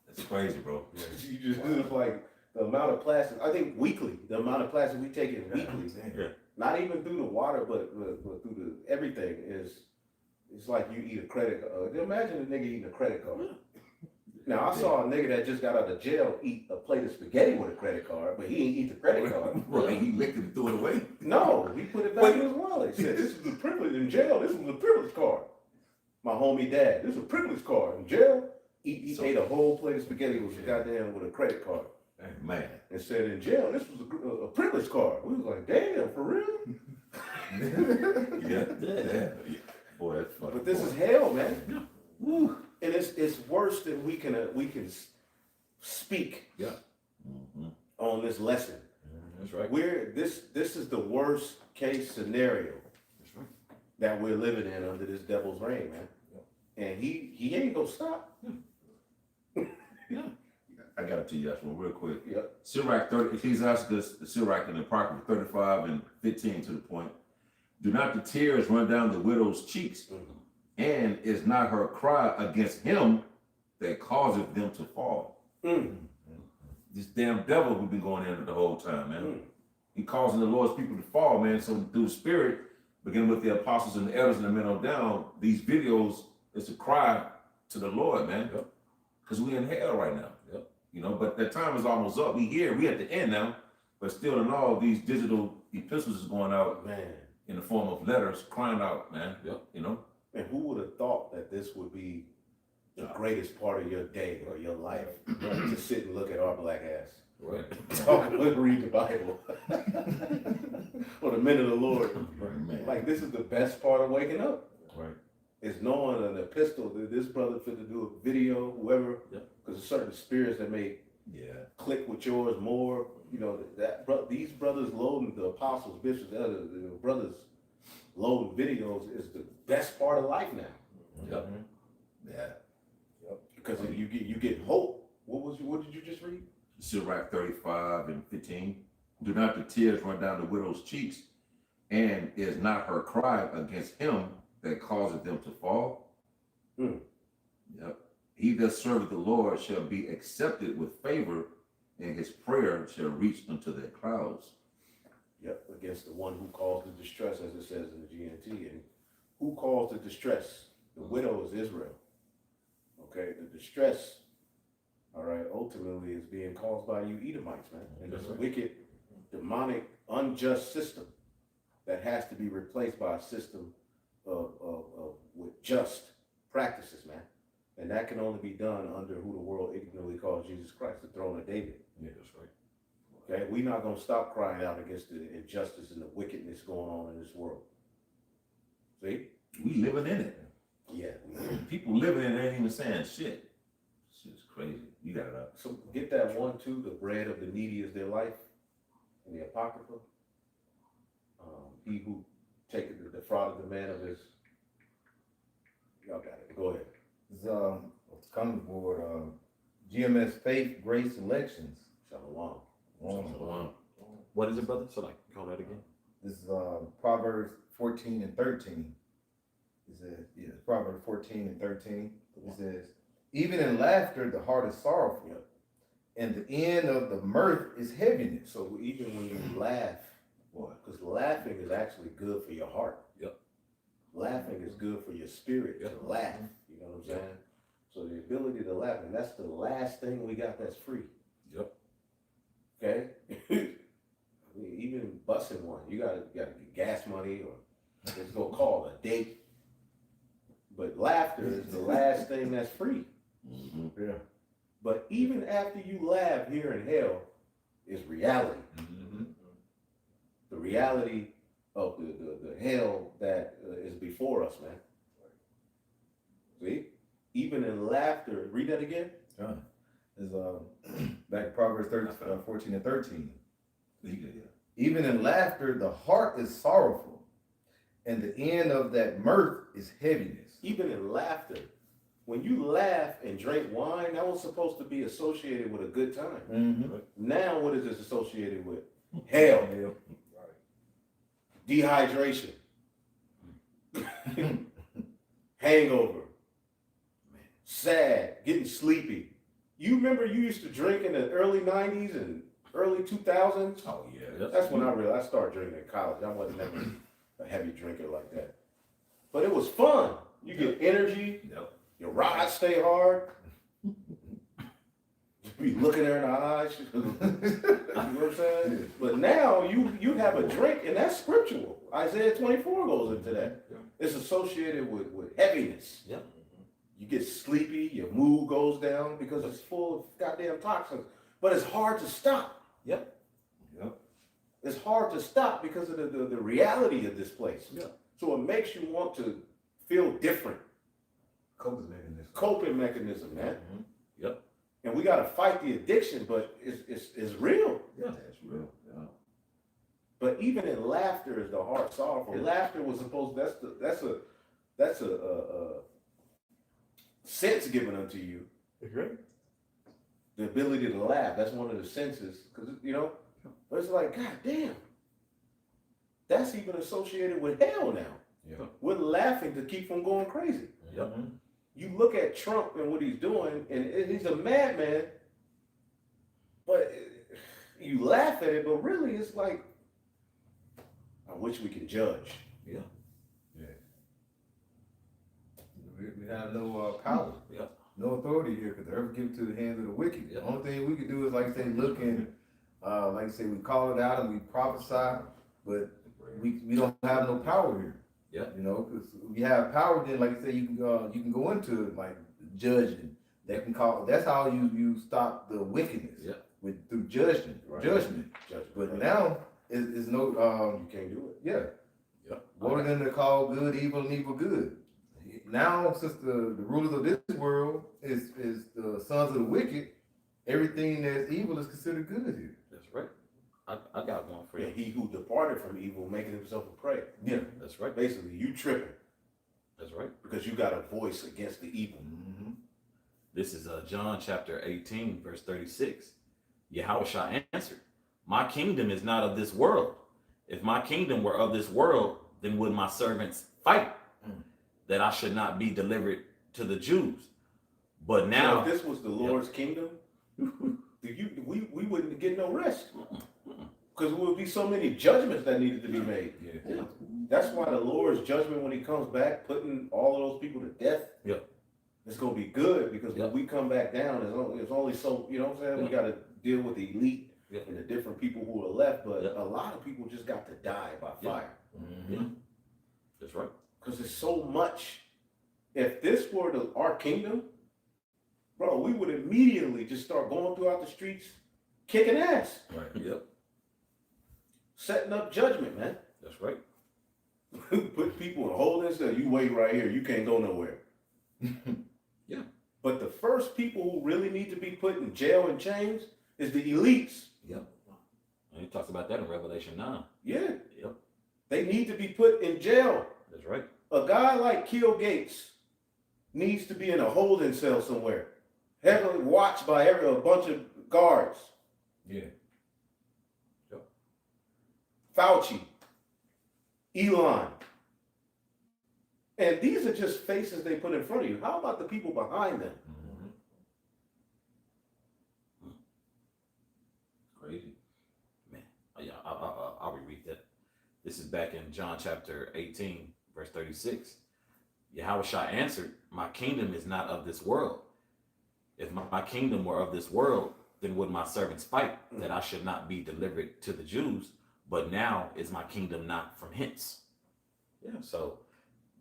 [SPEAKER 4] That's crazy, bro.
[SPEAKER 1] You just it's like the amount of plastic. I think weekly, the amount of plastic we take in weekly,
[SPEAKER 3] Yeah.
[SPEAKER 1] not even through the water, but through the everything is. It's like you eat a credit card. Imagine a nigga eating a credit card. Now I saw a nigga that just got out of jail eat a plate of spaghetti with a credit card, but he ain't eat the credit card.
[SPEAKER 4] Right, he licked it and threw it away.
[SPEAKER 1] No, he put it back in his wallet. He said, "This is a privilege in jail. This was a privilege card." My homie dad, this is a privilege card in jail. He ate a whole plate of spaghetti with a credit card,
[SPEAKER 4] Man.
[SPEAKER 1] and said in jail this was a privilege card. We was like, "Damn, for real?"
[SPEAKER 4] Yeah. Boy, that's funny.
[SPEAKER 1] But this is hell, man. Woo. And it's worse than we can speak
[SPEAKER 4] Mhm.
[SPEAKER 1] on this lesson.
[SPEAKER 3] That's right.
[SPEAKER 1] This is the worst case scenario
[SPEAKER 3] That's right.
[SPEAKER 1] that we're living in under this devil's reign, man. And he ain't gonna stop.
[SPEAKER 4] I got to tell you that one real quick.
[SPEAKER 1] Yep.
[SPEAKER 4] Sirach 30, Ecclesiastes, the Sirach in the Apocrypha 35 and 15 to the point. Do not the tears run down the widow's cheeks, and is not her cry against him that causeth them to fall. This damn devil we've been going into the whole time, man. He causing the Lord's people to fall, man. So through the Spirit, beginning with the apostles and the elders and the men on down, these videos is a cry to the Lord, man. Because we in hell right now. You know, but that time is almost up. We here, we at the end now. But still in all, these digital epistles is going out,
[SPEAKER 1] Man.
[SPEAKER 4] in the form of letters, crying out, man. You know?
[SPEAKER 1] And who would have thought that this would be the greatest part of your day or your life? To sit and look at our black ass.
[SPEAKER 3] Right.
[SPEAKER 1] Talk and read the Bible. Or the men of the Lord.
[SPEAKER 4] Man.
[SPEAKER 1] Like this is the best part of waking up.
[SPEAKER 4] Right.
[SPEAKER 1] Is knowing an epistle that this brother fit to do a video, whoever, because there's certain spirits that may click with yours more. You know, these brothers loading the apostles, bishops, elders, the brothers loading videos is the best part of life now. Because you get hope. What did you just read?
[SPEAKER 4] Sirach 35 and 15. Do not the tears run down the widow's cheeks, and is not her cry against him that causeth them to fall? He that serveth the Lord shall be accepted with favor, and his prayer shall reach unto the clouds.
[SPEAKER 1] Against the one who caused the distress, as it says in the GNT. And who caused the distress? The widow is Israel. Okay, the distress, all right, ultimately is being caused by you Edomites, man. And this wicked, demonic, unjust system that has to be replaced by a system of with just practices, man. And that can only be done under who the world ignorantly calls Jesus Christ, the throne of David.
[SPEAKER 3] That's right.
[SPEAKER 1] Okay, we're not gonna stop crying out against the injustice and the wickedness going on in this world. See?
[SPEAKER 4] We living in it.
[SPEAKER 1] Yeah.
[SPEAKER 4] People living in it ain't even saying shit. Shit's crazy. You got it up.
[SPEAKER 1] So get that one too. The bread of the needy is their life, in the Apocrypha. He who taketh the defrauded the man of his. Y'all got it. Go ahead.
[SPEAKER 2] It's coming forward. GMS Faith, Grace, Elections.
[SPEAKER 1] Shalom.
[SPEAKER 3] What is it, brother? So like, call that again.
[SPEAKER 2] This is Proverbs 14 and 13. It says, Proverbs 14 and 13. It says, even in laughter, the heart is sorrowful, and the end of the mirth is heaviness.
[SPEAKER 1] So even when you laugh, because laughing is actually good for your heart. Laughing is good for your spirit to laugh. You know what I'm saying? So the ability to laugh, and that's the last thing we got that's free. Okay? I mean, even busing one, you gotta get gas money or just go call a date. But laughter is the last thing that's free.
[SPEAKER 4] Mhm.
[SPEAKER 2] Yeah.
[SPEAKER 1] But even after you laugh here in hell is reality. The reality of the hell that is before us, man. See? Even in laughter, read that again.
[SPEAKER 2] Is back in Proverbs 13, 14 and 13.
[SPEAKER 4] Yeah.
[SPEAKER 2] Even in laughter, the heart is sorrowful, and the end of that mirth is heaviness.
[SPEAKER 1] Even in laughter, when you laugh and drink wine, that was supposed to be associated with a good time.
[SPEAKER 2] Mm-hmm.
[SPEAKER 1] Now, what is this associated with? Hell, dehydration, hangover, sad, getting sleepy. You remember you used to drink in the early 90s and early 2000s?
[SPEAKER 4] Oh yeah.
[SPEAKER 1] That's when I realized I started drinking in college. I wasn't never a heavy drinker like that. But it was fun. You get energy,
[SPEAKER 4] Yep.
[SPEAKER 1] your rides stay hard. You be looking her in the eyes. You know what I'm saying? But now you have a drink, and that's scriptural. Isaiah 24 goes into that.
[SPEAKER 4] Yeah.
[SPEAKER 1] It's associated with heaviness.
[SPEAKER 3] Yep.
[SPEAKER 1] You get sleepy, your mood goes down because it's full of goddamn toxins. But it's hard to stop.
[SPEAKER 3] Yep.
[SPEAKER 1] It's hard to stop because of the reality of this place.
[SPEAKER 3] Yeah.
[SPEAKER 1] So it makes you want to feel different. Coping mechanism, man.
[SPEAKER 3] Yep.
[SPEAKER 1] And we got to fight the addiction, but it's real.
[SPEAKER 4] Yeah, that's real. Yeah.
[SPEAKER 1] But even in laughter is the heart sorrowful. Laughter was supposed that's a sense given unto you. The ability to laugh. That's one of the senses, because but it's like, God damn, that's even associated with hell now.
[SPEAKER 4] Yeah.
[SPEAKER 1] We're laughing to keep from going crazy.
[SPEAKER 3] Yep.
[SPEAKER 1] You look at Trump and what he's doing, and he's a madman, but you laugh at it, but really it's like, I wish we could judge.
[SPEAKER 3] Yeah.
[SPEAKER 2] We have no power,
[SPEAKER 3] Yeah.
[SPEAKER 2] no authority here, because ever give to the hands of the wicked.
[SPEAKER 3] Yeah.
[SPEAKER 2] The only thing we can do is, like I say, look and, like I say, we call it out and we prophesy, but we don't have no power here.
[SPEAKER 3] Yeah.
[SPEAKER 2] You know, because we have power, then like I say, you can go into like judging. That can call. That's how you stop the wickedness.
[SPEAKER 3] Yeah.
[SPEAKER 2] Through judgment.
[SPEAKER 1] Right.
[SPEAKER 2] Judgment. But now is no.
[SPEAKER 1] You can't do it.
[SPEAKER 2] Yeah.
[SPEAKER 3] Yeah.
[SPEAKER 2] What are them to call good evil and evil good? Now, since the rulers of this world is the sons of the wicked, everything that's evil is considered good here.
[SPEAKER 3] That's right. I got one for you.
[SPEAKER 1] And he who departed from evil making himself a prey.
[SPEAKER 2] Yeah.
[SPEAKER 3] That's right.
[SPEAKER 1] Basically, you tripping
[SPEAKER 3] That's right.
[SPEAKER 1] because you got a voice against the evil.
[SPEAKER 2] Mm-hmm.
[SPEAKER 3] This is John chapter 18, verse 36. Yahushua answered, my kingdom is not of this world. If my kingdom were of this world, then would my servants fight that I should not be delivered to the Jews. But now,
[SPEAKER 1] if this was the Lord's kingdom, we wouldn't get no rest. Because there would be so many judgments that needed to be made.
[SPEAKER 2] Yeah.
[SPEAKER 1] That's why the Lord's judgment when he comes back, putting all of those people to death, it's going to be good, because when we come back down, it's only so, you know what I'm saying? We got to deal with the elite and the different people who are left, but a lot of people just got to die by fire.
[SPEAKER 3] Yeah. That's right.
[SPEAKER 1] Because there's so much. If this were our kingdom, bro, we would immediately just start going throughout the streets, kicking ass,
[SPEAKER 3] Right. Yep.
[SPEAKER 1] setting up judgment, man.
[SPEAKER 3] That's right.
[SPEAKER 1] Put people in holding cell. You wait right here. You can't go nowhere.
[SPEAKER 3] Yeah.
[SPEAKER 1] But the first people who really need to be put in jail and chains is the elites.
[SPEAKER 3] Yep. And he talks about that in Revelation 9.
[SPEAKER 1] Yeah.
[SPEAKER 3] Yep.
[SPEAKER 1] They need to be put in jail.
[SPEAKER 3] That's right.
[SPEAKER 1] A guy like Kill Gates needs to be in a holding cell somewhere, heavily watched by a bunch of guards.
[SPEAKER 2] Yeah.
[SPEAKER 1] Fauci, Elon. And these are just faces they put in front of you. How about the people behind them?
[SPEAKER 3] Crazy. Man. Yeah, I'll reread that. This is back in John chapter 18, verse 36. Yahushua answered, my kingdom is not of this world. If my kingdom were of this world, then would my servants fight that I should not be delivered to the Jews. But now is my kingdom not from hence. Yeah, so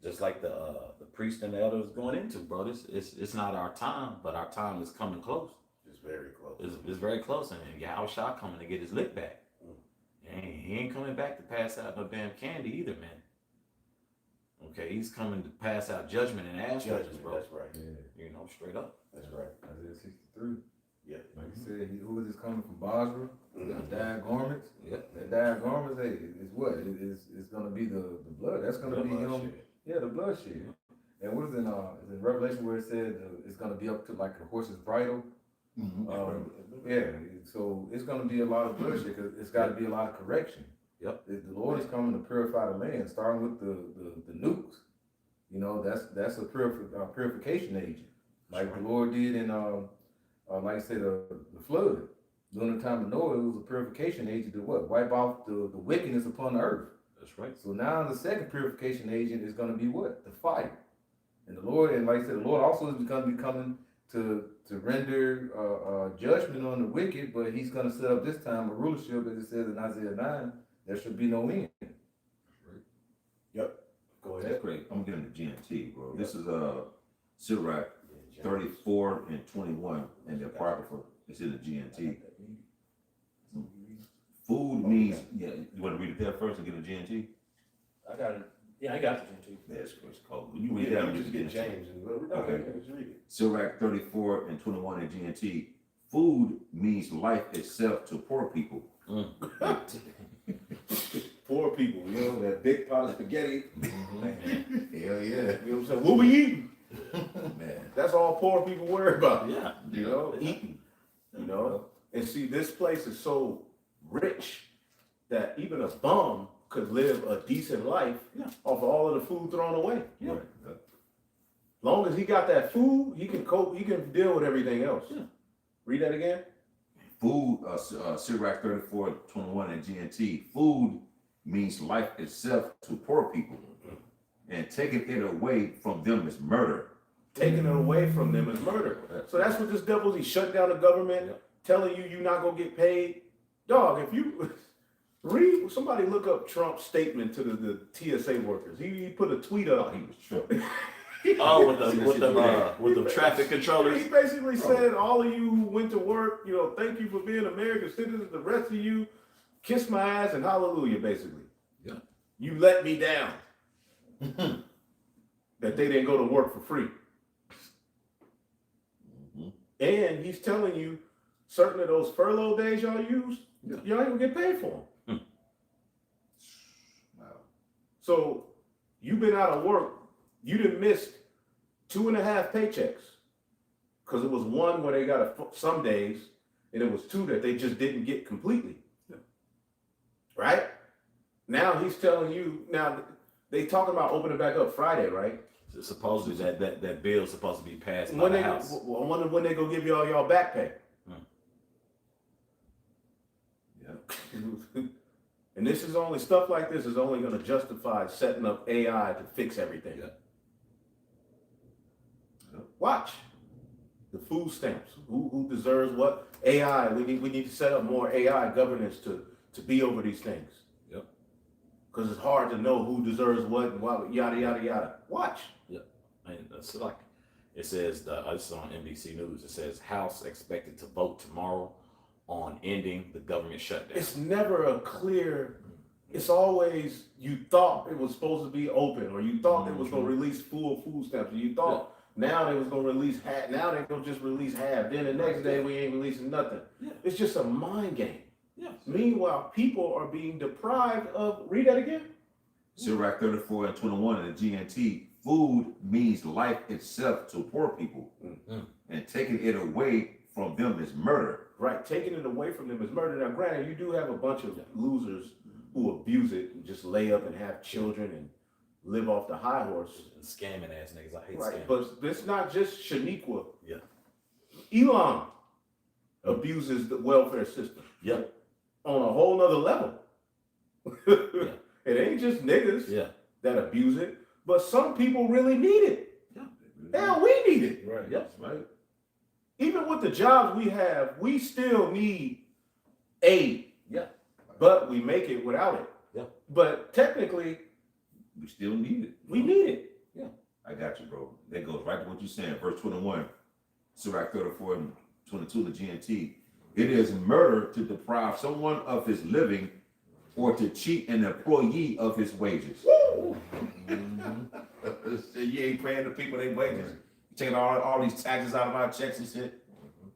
[SPEAKER 3] just like the priest and the elders going into, bro. It's not our time, but our time is coming close.
[SPEAKER 1] It's very close.
[SPEAKER 3] It's very close, and Yahushua coming to get his lick back. He ain't coming back to pass out no damn candy either, man. Okay, he's coming to pass out judgment and ass judgments, bro.
[SPEAKER 1] That's right.
[SPEAKER 3] You know, straight up.
[SPEAKER 1] That's right.
[SPEAKER 2] Isaiah 63.
[SPEAKER 1] Yeah.
[SPEAKER 2] Like you said, who is this coming from Basra? Dyed garments.
[SPEAKER 3] Yep.
[SPEAKER 2] That dyed garments, hey, it's what? It's gonna be the blood. That's gonna be him. Yeah, the bloodshed. And what is in Revelation where it said it's gonna be up to like a horse's bridle? Yeah, so it's going to be a lot of bloodshed because it's got to be a lot of correction.
[SPEAKER 3] Yep.
[SPEAKER 2] The Lord is coming to purify the land, starting with the nukes. You know, that's a purification agent, like the Lord did in like I said, the flood. During the time of Noah, it was a purification agent to what? Wipe out the wickedness upon the earth.
[SPEAKER 3] That's right.
[SPEAKER 2] So now the second purification agent is going to be what? The fire. And the Lord, and like I said, the Lord also is going to be coming to render judgment on the wicked, but he's going to set up this time a rulership, as it says in Isaiah 9, there should be no end.
[SPEAKER 4] Right.
[SPEAKER 1] Yep. Go ahead.
[SPEAKER 4] That's great. I'm getting the GMT, bro. This is Sirach 34 and 21 in the Apocrypha. It's in the GMT. Food means, yeah, you want to read it there first and get a GMT?
[SPEAKER 5] I got it. Yeah, I got it too.
[SPEAKER 4] Yeah, it's cold. When you read that, I'm
[SPEAKER 1] just get James and
[SPEAKER 4] Okay.
[SPEAKER 1] just read it.
[SPEAKER 4] Sirach 34 and 21 in GMT. Food means life itself to poor people.
[SPEAKER 1] Poor people, you know, that big pot of spaghetti.
[SPEAKER 4] Hell yeah.
[SPEAKER 1] You know what I'm saying? What we eating?
[SPEAKER 4] Man.
[SPEAKER 1] That's all poor people worry about.
[SPEAKER 3] Yeah.
[SPEAKER 1] You know, eating. You know? And see, this place is so rich that even a bum could live a decent life off of all of the food thrown away.
[SPEAKER 3] Yeah.
[SPEAKER 4] Right.
[SPEAKER 1] Long as he got that food, he can cope, he can deal with everything else.
[SPEAKER 3] Yeah.
[SPEAKER 1] Read that again.
[SPEAKER 4] Food, Sirach 34 and 21 in GMT. Food means life itself to poor people. And taking it away from them is murder.
[SPEAKER 1] Taking it away from them is murder. So that's what this devil is. He shut down the government, telling you you're not going to get paid. Dog, if you read, somebody look up Trump's statement to the TSA workers. He put a tweet up.
[SPEAKER 4] He was tripping.
[SPEAKER 3] Oh, with the traffic controllers.
[SPEAKER 1] He basically said, all of you who went to work, you know, thank you for being American citizens. The rest of you, kiss my ass and hallelujah, basically.
[SPEAKER 4] Yeah.
[SPEAKER 1] You let me down. That they didn't go to work for free. And he's telling you certain of those furlough days y'all use, y'all ain't gonna get paid for them.
[SPEAKER 4] Wow.
[SPEAKER 1] So you've been out of work, you done missed 2.5 paychecks. Because it was one where they got some days, and it was 2 that they just didn't get completely. Right? Now he's telling you, now they talking about opening back up Friday, right?
[SPEAKER 3] Supposedly that bill's supposed to be passed by
[SPEAKER 1] When
[SPEAKER 3] the
[SPEAKER 1] they,
[SPEAKER 3] House.
[SPEAKER 1] I wonder when they gonna give y'all back pay.
[SPEAKER 4] Yeah.
[SPEAKER 1] And this is only, stuff like this is only gonna justify setting up AI to fix everything.
[SPEAKER 4] Yeah.
[SPEAKER 1] Watch the food stamps. Who deserves what? AI. We need to set up more AI governance to be over these things.
[SPEAKER 3] Yep.
[SPEAKER 1] Because it's hard to know who deserves what and what, yada yada yada. Watch.
[SPEAKER 3] And it's like it says, this is on NBC News. It says House expected to vote tomorrow on ending the government shutdown.
[SPEAKER 1] It's never a clear. It's always you thought it was supposed to be open, or you thought it was going to release full food stamps, or you thought now they was going to release half. Now they're going to just release half. Then the next day we ain't releasing nothing.
[SPEAKER 3] Yeah.
[SPEAKER 1] It's just a mind game.
[SPEAKER 3] Yeah.
[SPEAKER 1] Meanwhile, people are being deprived of. Read that again.
[SPEAKER 4] Sirach 34 and 21 in the GNT. Food means life itself to poor people. And taking it away from them is murder.
[SPEAKER 1] Right, taking it away from them is murder. Now, granted, you do have a bunch of losers who abuse it and just lay up and have children and live off the high horse.
[SPEAKER 3] And scamming ass niggas. I hate
[SPEAKER 1] Right,
[SPEAKER 3] scammers.
[SPEAKER 1] but it's not just Shaniqua.
[SPEAKER 3] Yeah.
[SPEAKER 1] Elon abuses the welfare system.
[SPEAKER 3] Yeah.
[SPEAKER 1] On a whole nother level. It ain't just niggas that abuse it, but some people really need it. Hell, we need it.
[SPEAKER 2] Right.
[SPEAKER 3] Yes, right.
[SPEAKER 1] Even with the jobs we have, we still need aid.
[SPEAKER 3] Yeah.
[SPEAKER 1] But we make it without it.
[SPEAKER 3] Yeah.
[SPEAKER 1] But technically,
[SPEAKER 4] We still need it.
[SPEAKER 1] we need it.
[SPEAKER 3] Yeah.
[SPEAKER 4] I got you, bro. That goes right to what you're saying. Verse 21, Sirach 34 and 22 in the GNT. It is murder to deprive someone of his living or to cheat an employee of his wages. You ain't paying the people their wages. You taking all these taxes out of our checks and shit.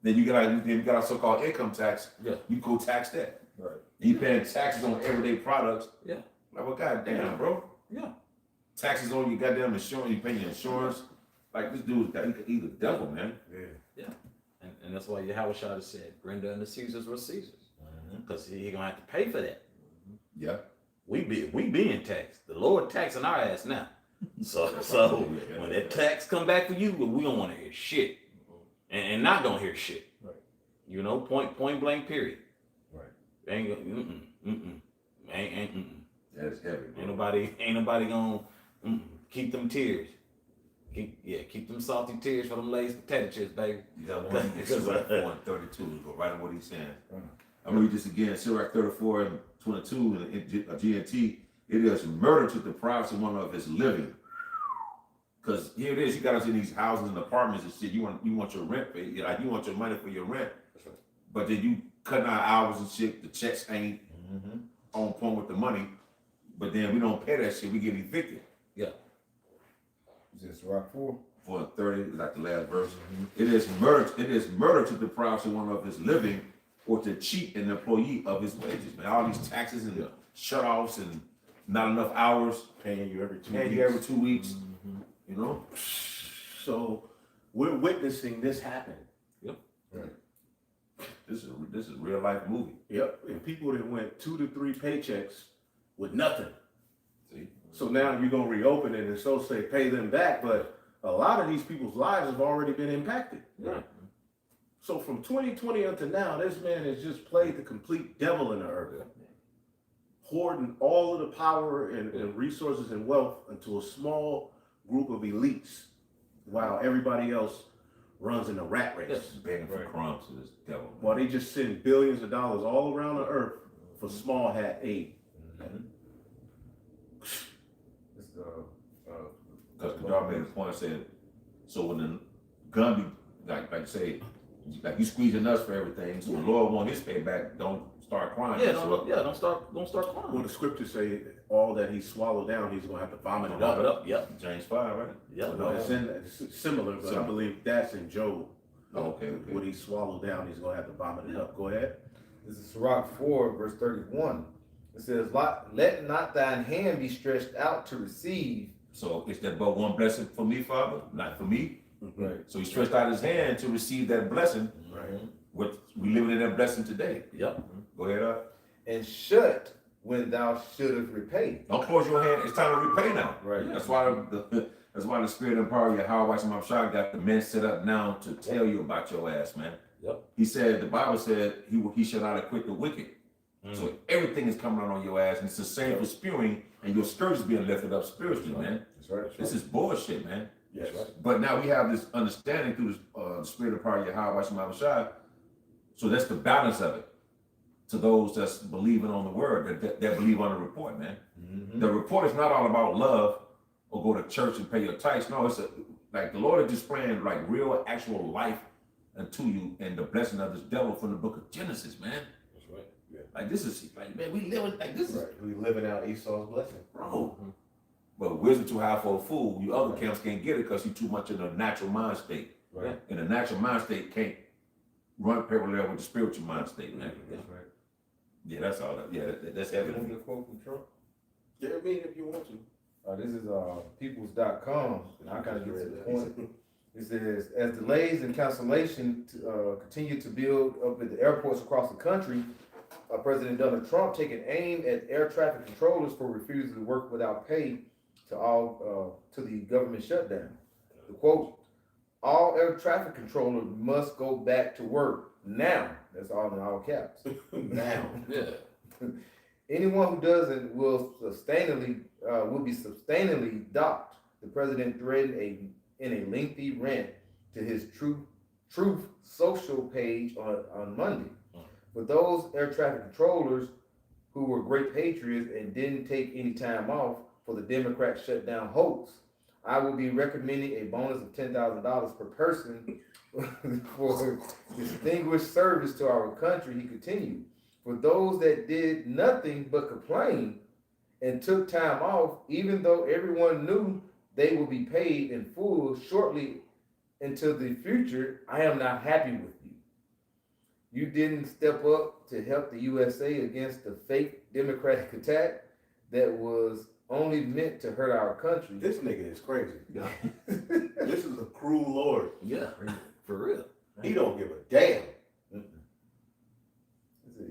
[SPEAKER 4] Then you got a so-called income tax.
[SPEAKER 3] Yeah.
[SPEAKER 4] You go tax that.
[SPEAKER 5] Right.
[SPEAKER 4] You paying taxes on everyday products.
[SPEAKER 3] Yeah.
[SPEAKER 4] Like, well, goddamn, bro.
[SPEAKER 3] Yeah.
[SPEAKER 4] Taxes on your goddamn insurance. You pay your insurance. Like, this dude's got, he could eat the devil, man.
[SPEAKER 3] Yeah. And that's why Yahweh Shah said, render unto Caesar's what Caesar's. Because he gonna have to pay for that.
[SPEAKER 4] Yeah.
[SPEAKER 3] We being taxed. The Lord taxing our ass now. So when that tax come back for you, we don't want to hear shit. And not gonna hear shit.
[SPEAKER 5] Right.
[SPEAKER 3] You know, point blank period.
[SPEAKER 5] Right.
[SPEAKER 3] Ain't
[SPEAKER 4] That's heavy, bro.
[SPEAKER 3] ain't nobody gonna keep them tears. Keep them salty tears for them Lay's potato chips, baby.
[SPEAKER 4] You got one in Sirach 4 and 32, go right on what he's saying. I'm gonna read this again, Sirach 34 and 22 in GNT. It is murder to deprive someone of his living. Because here it is, you got us in these houses and apartments and shit. You want your rent paid, like you want your money for your rent.
[SPEAKER 5] That's right.
[SPEAKER 4] But then you cutting out hours and shit. The checks ain't on point with the money. But then we don't pay that shit. We get evicted.
[SPEAKER 3] Yeah.
[SPEAKER 2] Is this Rock 4?
[SPEAKER 4] 4 and 30, like the last verse. It is murder to deprive someone of his living or to cheat an employee of his wages, man. All these taxes and shut-offs and not enough hours.
[SPEAKER 1] Paying you every 2
[SPEAKER 4] Paying
[SPEAKER 1] weeks.
[SPEAKER 4] you every 2 weeks. You know?
[SPEAKER 1] So we're witnessing this happen.
[SPEAKER 3] Yep.
[SPEAKER 2] Right.
[SPEAKER 4] This is a real life movie.
[SPEAKER 1] Yep. And people that went 2 to 3 paychecks with nothing.
[SPEAKER 4] See?
[SPEAKER 1] So now you're gonna reopen it and so say pay them back, but a lot of these people's lives have already been impacted.
[SPEAKER 3] Right.
[SPEAKER 1] So from 2020 until now, this man has just played the complete devil in the earth, hoarding all of the power and resources and wealth into a small group of elites, while everybody else runs in a rat race.
[SPEAKER 3] Yes.
[SPEAKER 4] Begging for crumbs to this devil.
[SPEAKER 1] While they just send billions of dollars all around the earth for small hat aid.
[SPEAKER 2] It's
[SPEAKER 4] Because Kadar made a point, said, so when the gun be, like say, like you squeezing us for everything, so the Lord want his payback, don't start crying.
[SPEAKER 3] Don't start crying.
[SPEAKER 1] Well, the scriptures say all that he swallowed down, he's gonna have to vomit it up.
[SPEAKER 3] Yep.
[SPEAKER 4] James 5, right?
[SPEAKER 3] Yep.
[SPEAKER 1] No, it's similar, but I believe that's in Job.
[SPEAKER 4] Oh, okay.
[SPEAKER 1] What he swallowed down, he's gonna have to vomit it up. Go ahead.
[SPEAKER 2] This is Sirach 4, verse 31. It says, let not thine hand be stretched out to receive.
[SPEAKER 4] So is that but one blessing for me, Father? Not for me.
[SPEAKER 2] Right.
[SPEAKER 4] So he stretched out his hand to receive that blessing.
[SPEAKER 1] Right.
[SPEAKER 4] What we living in that blessing today.
[SPEAKER 3] Yep.
[SPEAKER 4] Go ahead,
[SPEAKER 2] And shut when thou shouldest repay.
[SPEAKER 4] Don't close your hand. It's time to repay now.
[SPEAKER 2] Right.
[SPEAKER 4] That's why the spirit and power of Yahweh Shah got the men set up now to tell you about your ass, man.
[SPEAKER 3] Yep.
[SPEAKER 4] He said, the Bible said he shall not acquit the wicked. So everything is coming out on your ass, and it's the same for spewing, and your skirt is being lifted up spiritually, man.
[SPEAKER 2] That's right.
[SPEAKER 4] This is bullshit, man.
[SPEAKER 1] Yes.
[SPEAKER 4] But now we have this understanding through the spirit of power of Yahweh Shah. So that's the balance of it. To those that's believing on the word, that believe on the report, man. The report is not all about love or go to church and pay your tithes. No, it's like the Lord is displaying like real, actual life unto you and the blessing of this devil from the book of Genesis, man.
[SPEAKER 3] That's right.
[SPEAKER 1] Yeah.
[SPEAKER 4] Like this is like, man, we living like this is,
[SPEAKER 1] Right. We living out Esau's blessing.
[SPEAKER 4] bro. But wisdom too high for a fool. You other camps can't get it because you too much in a natural mind state.
[SPEAKER 2] Right.
[SPEAKER 4] And the natural mind state can't run parallel with the spiritual mind state, man.
[SPEAKER 2] That's right.
[SPEAKER 4] Yeah, that's all. That's
[SPEAKER 2] Want
[SPEAKER 4] evident.
[SPEAKER 2] me to quote from Trump?
[SPEAKER 1] Yeah, I mean, if you want to.
[SPEAKER 2] This is peoples.com, and I kind of get to the point. It says, as delays and cancellation continue to build up at the airports across the country, President Donald Trump taking aim at air traffic controllers for refusing to work without pay to the government shutdown. The quote, all air traffic controllers must go back to work now. That's all in all caps. Now.
[SPEAKER 3] Yeah.
[SPEAKER 2] Anyone who doesn't will be substantially docked. The president threatened in a lengthy rant to his Truth Social page on Monday. For those air traffic controllers who were great patriots and didn't take any time off for the Democrat shutdown hoax, I will be recommending a bonus of $10,000 per person for distinguished service to our country, he continued. For those that did nothing but complain and took time off, even though everyone knew they will be paid in full shortly into the future, I am not happy with you. You didn't step up to help the USA against the fake democratic attack that was only meant to hurt our country.
[SPEAKER 1] This nigga is crazy.
[SPEAKER 3] Yeah.
[SPEAKER 1] This is a cruel Lord.
[SPEAKER 3] Yeah, for real.
[SPEAKER 1] He don't give a damn.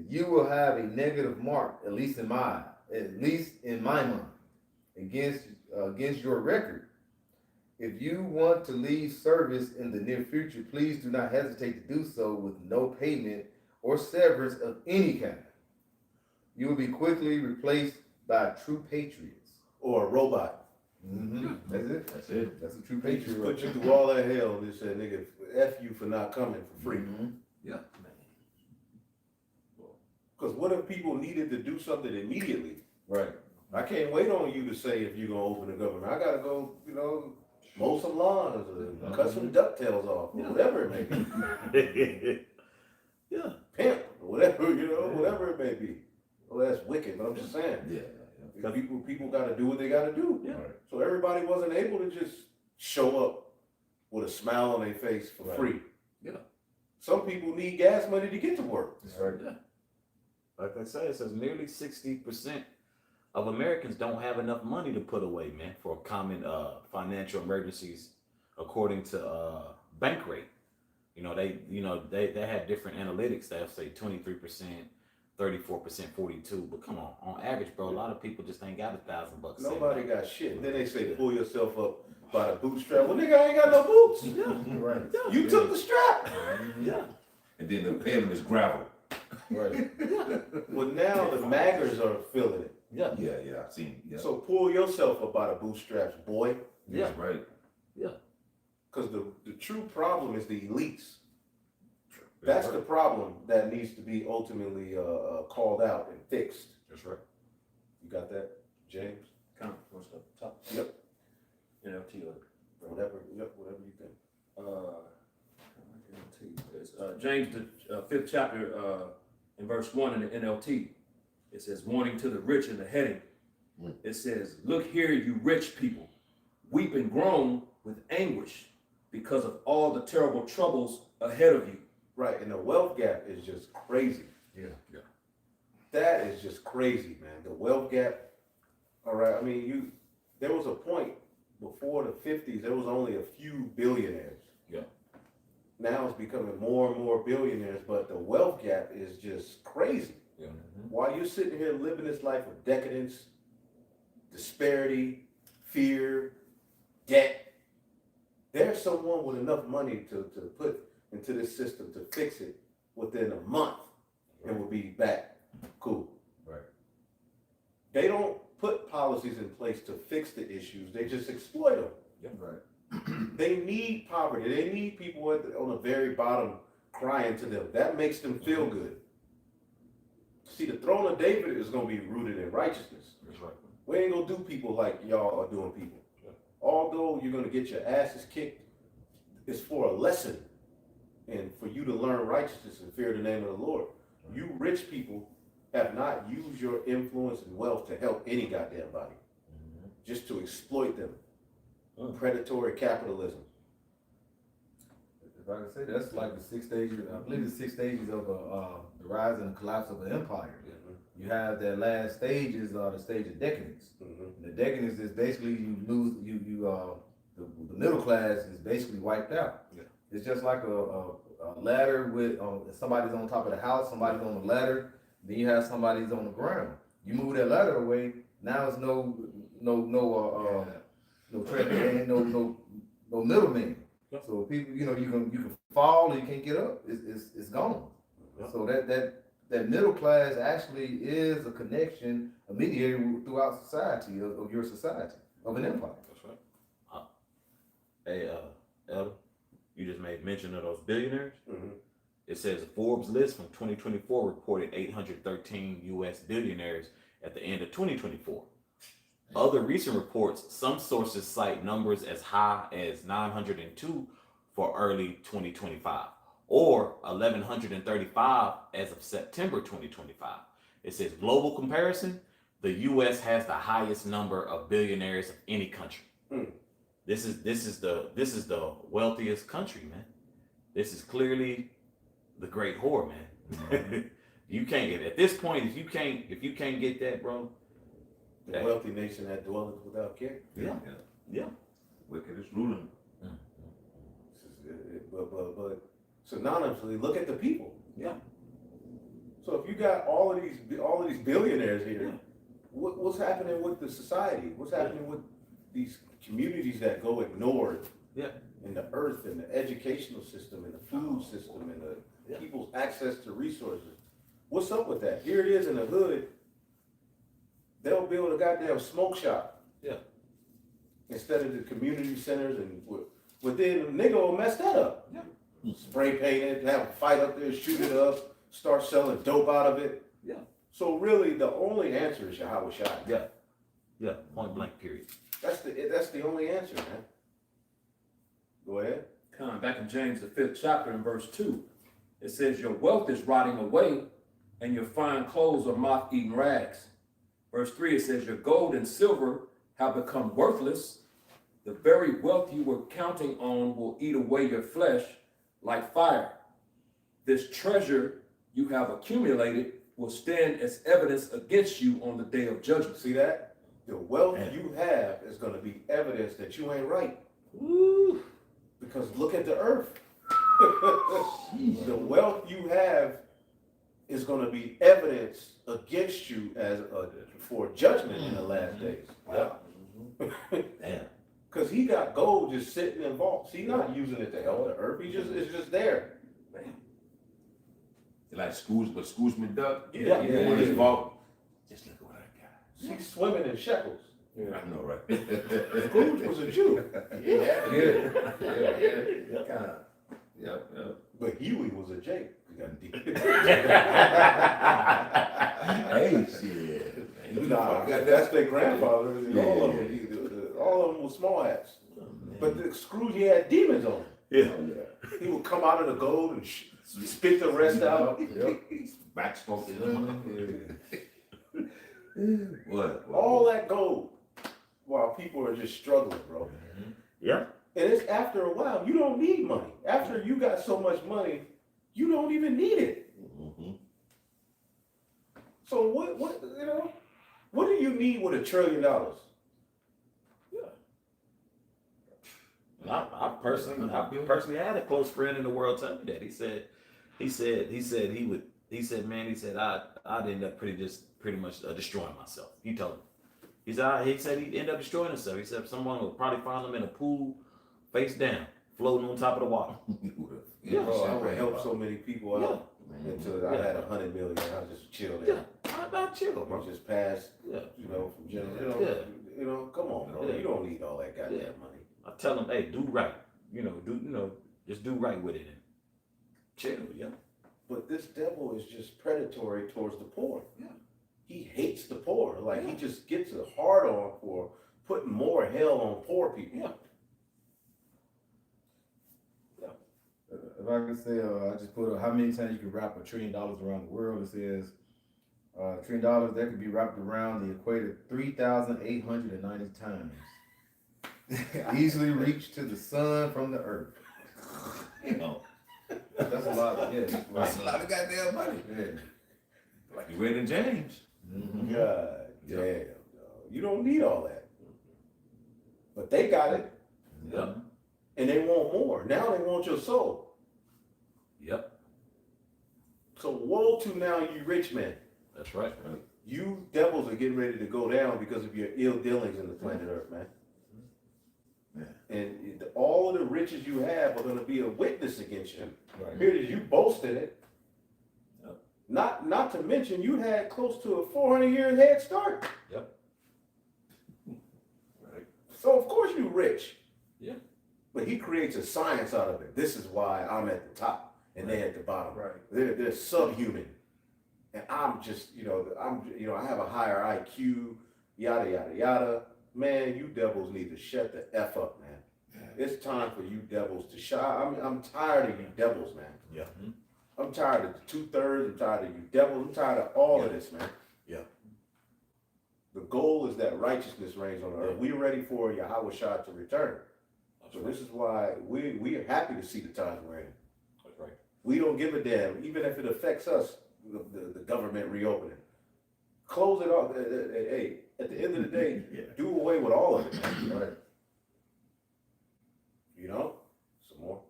[SPEAKER 2] You will have a negative mark, at least in my mind, against your record. If you want to leave service in the near future, please do not hesitate to do so with no payment or severance of any kind. You will be quickly replaced by true patriots.
[SPEAKER 1] Or a robot.
[SPEAKER 2] Mm-hmm. That's it.
[SPEAKER 3] That's it.
[SPEAKER 2] That's a true
[SPEAKER 1] They just
[SPEAKER 2] patriot.
[SPEAKER 1] put you through all that hell and just said, nigga, F you for not coming for free.
[SPEAKER 2] Mhm.
[SPEAKER 3] Yeah.
[SPEAKER 1] Because what if people needed to do something immediately?
[SPEAKER 2] Right.
[SPEAKER 1] I can't wait on you to say if you're going to open the government. I got to go, mow some lawns or cut some ducktails off or whatever it may be.
[SPEAKER 3] Yeah.
[SPEAKER 1] Pimp or whatever, whatever it may be. Well, that's wicked, but I'm just saying.
[SPEAKER 3] Yeah.
[SPEAKER 1] People got to do what they got to do.
[SPEAKER 3] Yeah.
[SPEAKER 1] So everybody wasn't able to just show up with a smile on their face for free.
[SPEAKER 3] Yeah.
[SPEAKER 1] Some people need gas money to get to work.
[SPEAKER 2] That's right.
[SPEAKER 3] Yeah. Like I say, it says nearly 60% of Americans don't have enough money to put away, man, for common financial emergencies, according to bank rate. They have different analytics. They'll say 23%, 34%, 42%. But come on average, bro, a lot of people just ain't got $1,000.
[SPEAKER 1] Nobody got shit. Then they say pull yourself up by the bootstrap. Well, nigga, I ain't got no boots.
[SPEAKER 3] Yeah.
[SPEAKER 2] Right.
[SPEAKER 1] You took the strap.
[SPEAKER 3] Yeah.
[SPEAKER 4] And then the pavement is gravel.
[SPEAKER 2] Right.
[SPEAKER 1] Well, now the maggers are feeling it.
[SPEAKER 3] Yeah.
[SPEAKER 4] Yeah, I've seen it. Yeah.
[SPEAKER 1] So pull yourself up by the bootstraps, boy.
[SPEAKER 3] Yeah.
[SPEAKER 4] That's right.
[SPEAKER 3] Yeah.
[SPEAKER 1] Because the true problem is the elites. That's the problem that needs to be ultimately called out and fixed.
[SPEAKER 3] That's right.
[SPEAKER 1] You got that, James?
[SPEAKER 5] Kind of what's the top?
[SPEAKER 1] Yep.
[SPEAKER 5] NLT or
[SPEAKER 1] Whatever you think.
[SPEAKER 5] It's, James, the 5th chapter, in verse 1 in the NLT, it says, warning to the rich in the heading. It says, look here, you rich people, weep and groan with anguish because of all the terrible troubles ahead of you.
[SPEAKER 1] Right, and the wealth gap is just crazy.
[SPEAKER 2] Yeah.
[SPEAKER 1] That is just crazy, man. The wealth gap, all right, I mean, there was a point before the 50s, there was only a few billionaires.
[SPEAKER 3] Yeah.
[SPEAKER 1] Now it's becoming more and more billionaires, but the wealth gap is just crazy.
[SPEAKER 3] Yeah.
[SPEAKER 1] While you're sitting here living this life of decadence, disparity, fear, debt, there's someone with enough money to put into this system to fix it within a month and will be back cool.
[SPEAKER 2] Right.
[SPEAKER 1] They don't put policies in place to fix the issues, they just exploit them.
[SPEAKER 3] Yeah.
[SPEAKER 2] Right.
[SPEAKER 1] They need poverty, they need people on the very bottom crying to them. That makes them feel good. See, the throne of David is going to be rooted in righteousness.
[SPEAKER 3] That's right.
[SPEAKER 1] We ain't going to do people like y'all are doing people. Although you're going to get your asses kicked, it's for a lesson and for you to learn righteousness and fear the name of the Lord. You rich people have not used your influence and wealth to help any goddamn body, just to exploit them. Predatory capitalism.
[SPEAKER 2] If I can say, that's like the 6 stages. I believe the 6 stages of the rise and collapse of an empire. You have that last stage is the stage of decadence. And the decadence is basically you lose the middle class is basically wiped out.
[SPEAKER 3] Yeah.
[SPEAKER 2] It's just like a ladder with somebody's on top of the house, somebody's on the ladder, then you have somebody's on the ground. You move that ladder away, now it's no treadmill, no middleman.
[SPEAKER 3] Yeah.
[SPEAKER 2] So people, you can fall and you can't get up. It's gone.
[SPEAKER 3] Yeah.
[SPEAKER 2] So that middle class actually is a connection, a mediator throughout society of your society, of an empire.
[SPEAKER 3] That's right. Hey, Elder, you just made mention of those billionaires. It says Forbes list from 2024 reported 813 U.S. billionaires at the end of 2024. Other recent reports, some sources cite numbers as high as 902 for early 2025 or 1135 as of September 2025. It says global comparison, the US has the highest number of billionaires of any country. This is the wealthiest country, man. This is clearly the great whore, man. You can't get at this point if you can't get that, bro.
[SPEAKER 1] The wealthy nation that dwelleth without care.
[SPEAKER 3] Yeah.
[SPEAKER 4] Wicked is ruling.
[SPEAKER 1] But synonymously, look at the people.
[SPEAKER 3] Yeah.
[SPEAKER 1] So if you got all of these billionaires here, what's happening with the society? What's happening with these communities that go ignored?
[SPEAKER 3] Yeah.
[SPEAKER 1] In the earth, and the educational system, and the food system, and the people's access to resources. What's up with that? Here it is in the hood. They'll build a goddamn smoke shop.
[SPEAKER 3] Yeah.
[SPEAKER 1] Instead of the community centers, and then the nigga will mess that up.
[SPEAKER 3] Yeah.
[SPEAKER 1] Spray paint it, have a fight up there, shoot it up, start selling dope out of it.
[SPEAKER 3] Yeah.
[SPEAKER 1] So really, the only answer is Yahweh Shai.
[SPEAKER 3] Yeah. Yeah. Point blank. Period.
[SPEAKER 1] That's the only answer, man. Go ahead.
[SPEAKER 5] Back in James, the 5th chapter, in verse 2, it says, your wealth is rotting away, and your fine clothes are moth-eaten rags. Verse 3, it says, your gold and silver have become worthless. The very wealth you were counting on will eat away your flesh like fire. This treasure you have accumulated will stand as evidence against you on the day of judgment.
[SPEAKER 1] See that? The wealth you have is going to be evidence that you ain't right.
[SPEAKER 3] Woo.
[SPEAKER 1] Because look at the earth. The wealth you have is going to be evidence against you for judgment in the last days.
[SPEAKER 3] Wow. Damn.
[SPEAKER 1] Because he got gold just sitting in vaults. He's not using it to help the earth. It's just there.
[SPEAKER 4] Like Scrooge McDuck.
[SPEAKER 1] Yeah.
[SPEAKER 4] In his vault. Just look at what I got.
[SPEAKER 1] He's swimming in shekels.
[SPEAKER 4] I know, right?
[SPEAKER 1] Scrooge was a Jew.
[SPEAKER 2] Yeah.
[SPEAKER 4] Yep.
[SPEAKER 1] But Huey was a Jake. He got deep.
[SPEAKER 4] Hey, shit.
[SPEAKER 1] Nah, that's their grandfather. All of them were small hats. But the Scrooge, he had demons on him.
[SPEAKER 3] Yeah.
[SPEAKER 1] He would come out of the gold and spit the rest out.
[SPEAKER 4] Backstroke. What?
[SPEAKER 1] All that gold while people are just struggling, bro.
[SPEAKER 3] Yeah.
[SPEAKER 1] And it's after a while, you don't need money. After you got so much money, you don't even need it. So what do you need with $1 trillion?
[SPEAKER 3] I personally had a close friend in the world tell me that. He said I'd end up pretty much destroying myself. He told me. He said he'd end up destroying himself. He said someone would probably find him in a pool, face down, floating on top of the water.
[SPEAKER 1] Yeah, I would help so many people out until I had 100 million. I just chill there.
[SPEAKER 3] I chill, bro.
[SPEAKER 1] Just pass, from general. Come on, bro.
[SPEAKER 3] Yeah.
[SPEAKER 1] You don't need all that goddamn money.
[SPEAKER 3] I tell them, hey, do right. Just do right with it and chill, yeah.
[SPEAKER 1] But this devil is just predatory towards the poor.
[SPEAKER 3] Yeah.
[SPEAKER 1] He hates the poor. Like he just gets a hard on for putting more hell on poor people.
[SPEAKER 3] Yeah.
[SPEAKER 2] If I could say, I just put how many times you can wrap $1 trillion around the world. It says $1 trillion that could be wrapped around the equator 3,890 times. Easily reached to the sun from the earth. That's a lot. Yeah,
[SPEAKER 4] That's a lot of goddamn money.
[SPEAKER 2] Yeah.
[SPEAKER 4] Like you read in James.
[SPEAKER 1] God damn. You don't need all that. But they got it.
[SPEAKER 3] Yeah.
[SPEAKER 1] And they want more. Now they want your soul.
[SPEAKER 3] Yep.
[SPEAKER 1] So woe to now you rich men.
[SPEAKER 3] That's right.
[SPEAKER 1] You devils are getting ready to go down because of your ill dealings in the planet Earth, man. And all of the riches you have are going to be a witness against you.
[SPEAKER 2] Right.
[SPEAKER 1] Here it is, you boast in it.
[SPEAKER 3] Yep.
[SPEAKER 1] Not to mention you had close to a 400-year head start.
[SPEAKER 3] Yep. Right.
[SPEAKER 1] So of course you rich.
[SPEAKER 3] Yeah.
[SPEAKER 1] But he creates a science out of it. This is why I'm at the top and they at the bottom.
[SPEAKER 5] Right.
[SPEAKER 1] They're subhuman. And I'm just, I have a higher IQ. yada, yada, yada. Man, you devils need to shut the F up, man. It's time for you devils to shine. I'm tired of you devils, man.
[SPEAKER 3] Yeah.
[SPEAKER 1] I'm tired of the 2/3. I'm tired of you devils. I'm tired of all of this, man.
[SPEAKER 3] Yeah.
[SPEAKER 1] The goal is that righteousness reigns on the earth. We're ready for Yahweh Shah to return.
[SPEAKER 3] That's
[SPEAKER 1] So
[SPEAKER 3] right.
[SPEAKER 1] this is why we are happy to see the times we're in.
[SPEAKER 3] That's right.
[SPEAKER 1] We don't give a damn, even if it affects us, the government reopening. Close it off. Hey, at the end of the day, do away with all of it.
[SPEAKER 2] Right.
[SPEAKER 1] You know? Some more.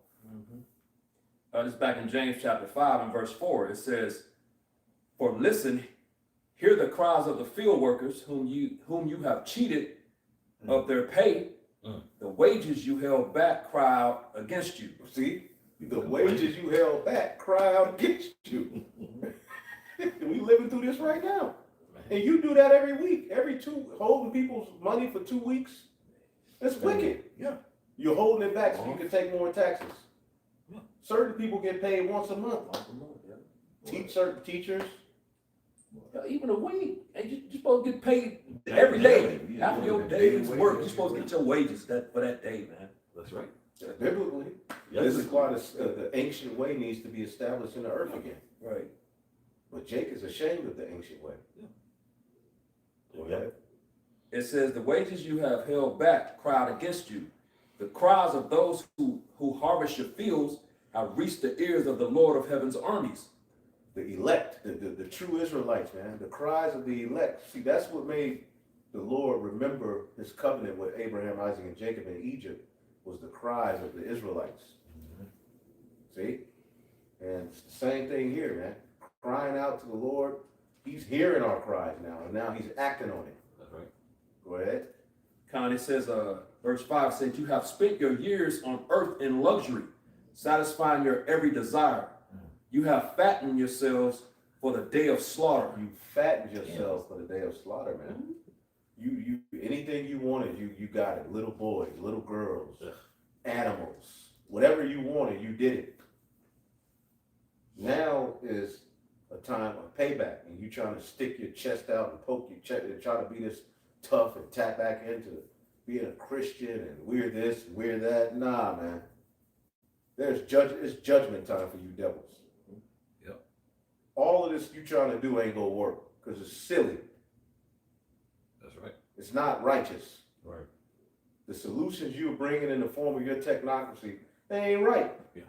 [SPEAKER 5] This is back in James chapter 5 and verse 4. It says, "For listen, hear the cries of the field workers whom you have cheated of their pay. The wages you held back cry out against you."
[SPEAKER 1] See? The wages you held back cry out against you. We living through this right now. And you do that every week. Holding people's money for 2 weeks. That's wicked.
[SPEAKER 3] Yeah.
[SPEAKER 1] You're holding it back so you can take more taxes.
[SPEAKER 3] Yeah.
[SPEAKER 1] Certain people get paid once a month.
[SPEAKER 5] Yeah.
[SPEAKER 1] Certain teachers.
[SPEAKER 5] Even a week. And you're supposed to get paid every day.
[SPEAKER 4] Yeah.
[SPEAKER 5] After your day's work, you're supposed to get your wages for that day, man.
[SPEAKER 3] That's right.
[SPEAKER 1] Biblically.
[SPEAKER 3] Yeah.
[SPEAKER 1] This is why the ancient way needs to be established in the earth again.
[SPEAKER 5] Right.
[SPEAKER 1] But Jake is ashamed of the ancient way. Go ahead.
[SPEAKER 5] It says, "The wages you have held back cried against you. The cries of those who harvest your fields have reached the ears of the Lord of heaven's armies."
[SPEAKER 1] The elect, the true Israelites, man, the cries of the elect. See, that's what made the Lord remember his covenant with Abraham, Isaac, and Jacob in Egypt, was the cries of the Israelites. See? And it's the same thing here, man. Crying out to the Lord. He's hearing our cries now, and now he's acting on it.
[SPEAKER 3] That's right.
[SPEAKER 1] Go ahead.
[SPEAKER 5] It says, verse 5 says, "You have spent your years on earth in luxury, satisfying your every desire. You have fattened yourselves for the day of slaughter."
[SPEAKER 1] You fattened yourself for the day of slaughter, man. You anything you wanted, you got it. Little boys, little girls, animals, whatever you wanted, you did it. Now is a time of payback, and you trying to stick your chest out and poke your chest and try to be this tough and tap back into being a Christian and we're this, we're that. Nah, man. It's judgment time for you devils.
[SPEAKER 3] Yep.
[SPEAKER 1] All of this you trying to do ain't gonna work because it's silly.
[SPEAKER 3] That's right.
[SPEAKER 1] It's not righteous.
[SPEAKER 3] Right.
[SPEAKER 1] The solutions you're bringing in the form of your technocracy, they ain't right.
[SPEAKER 3] Yeah.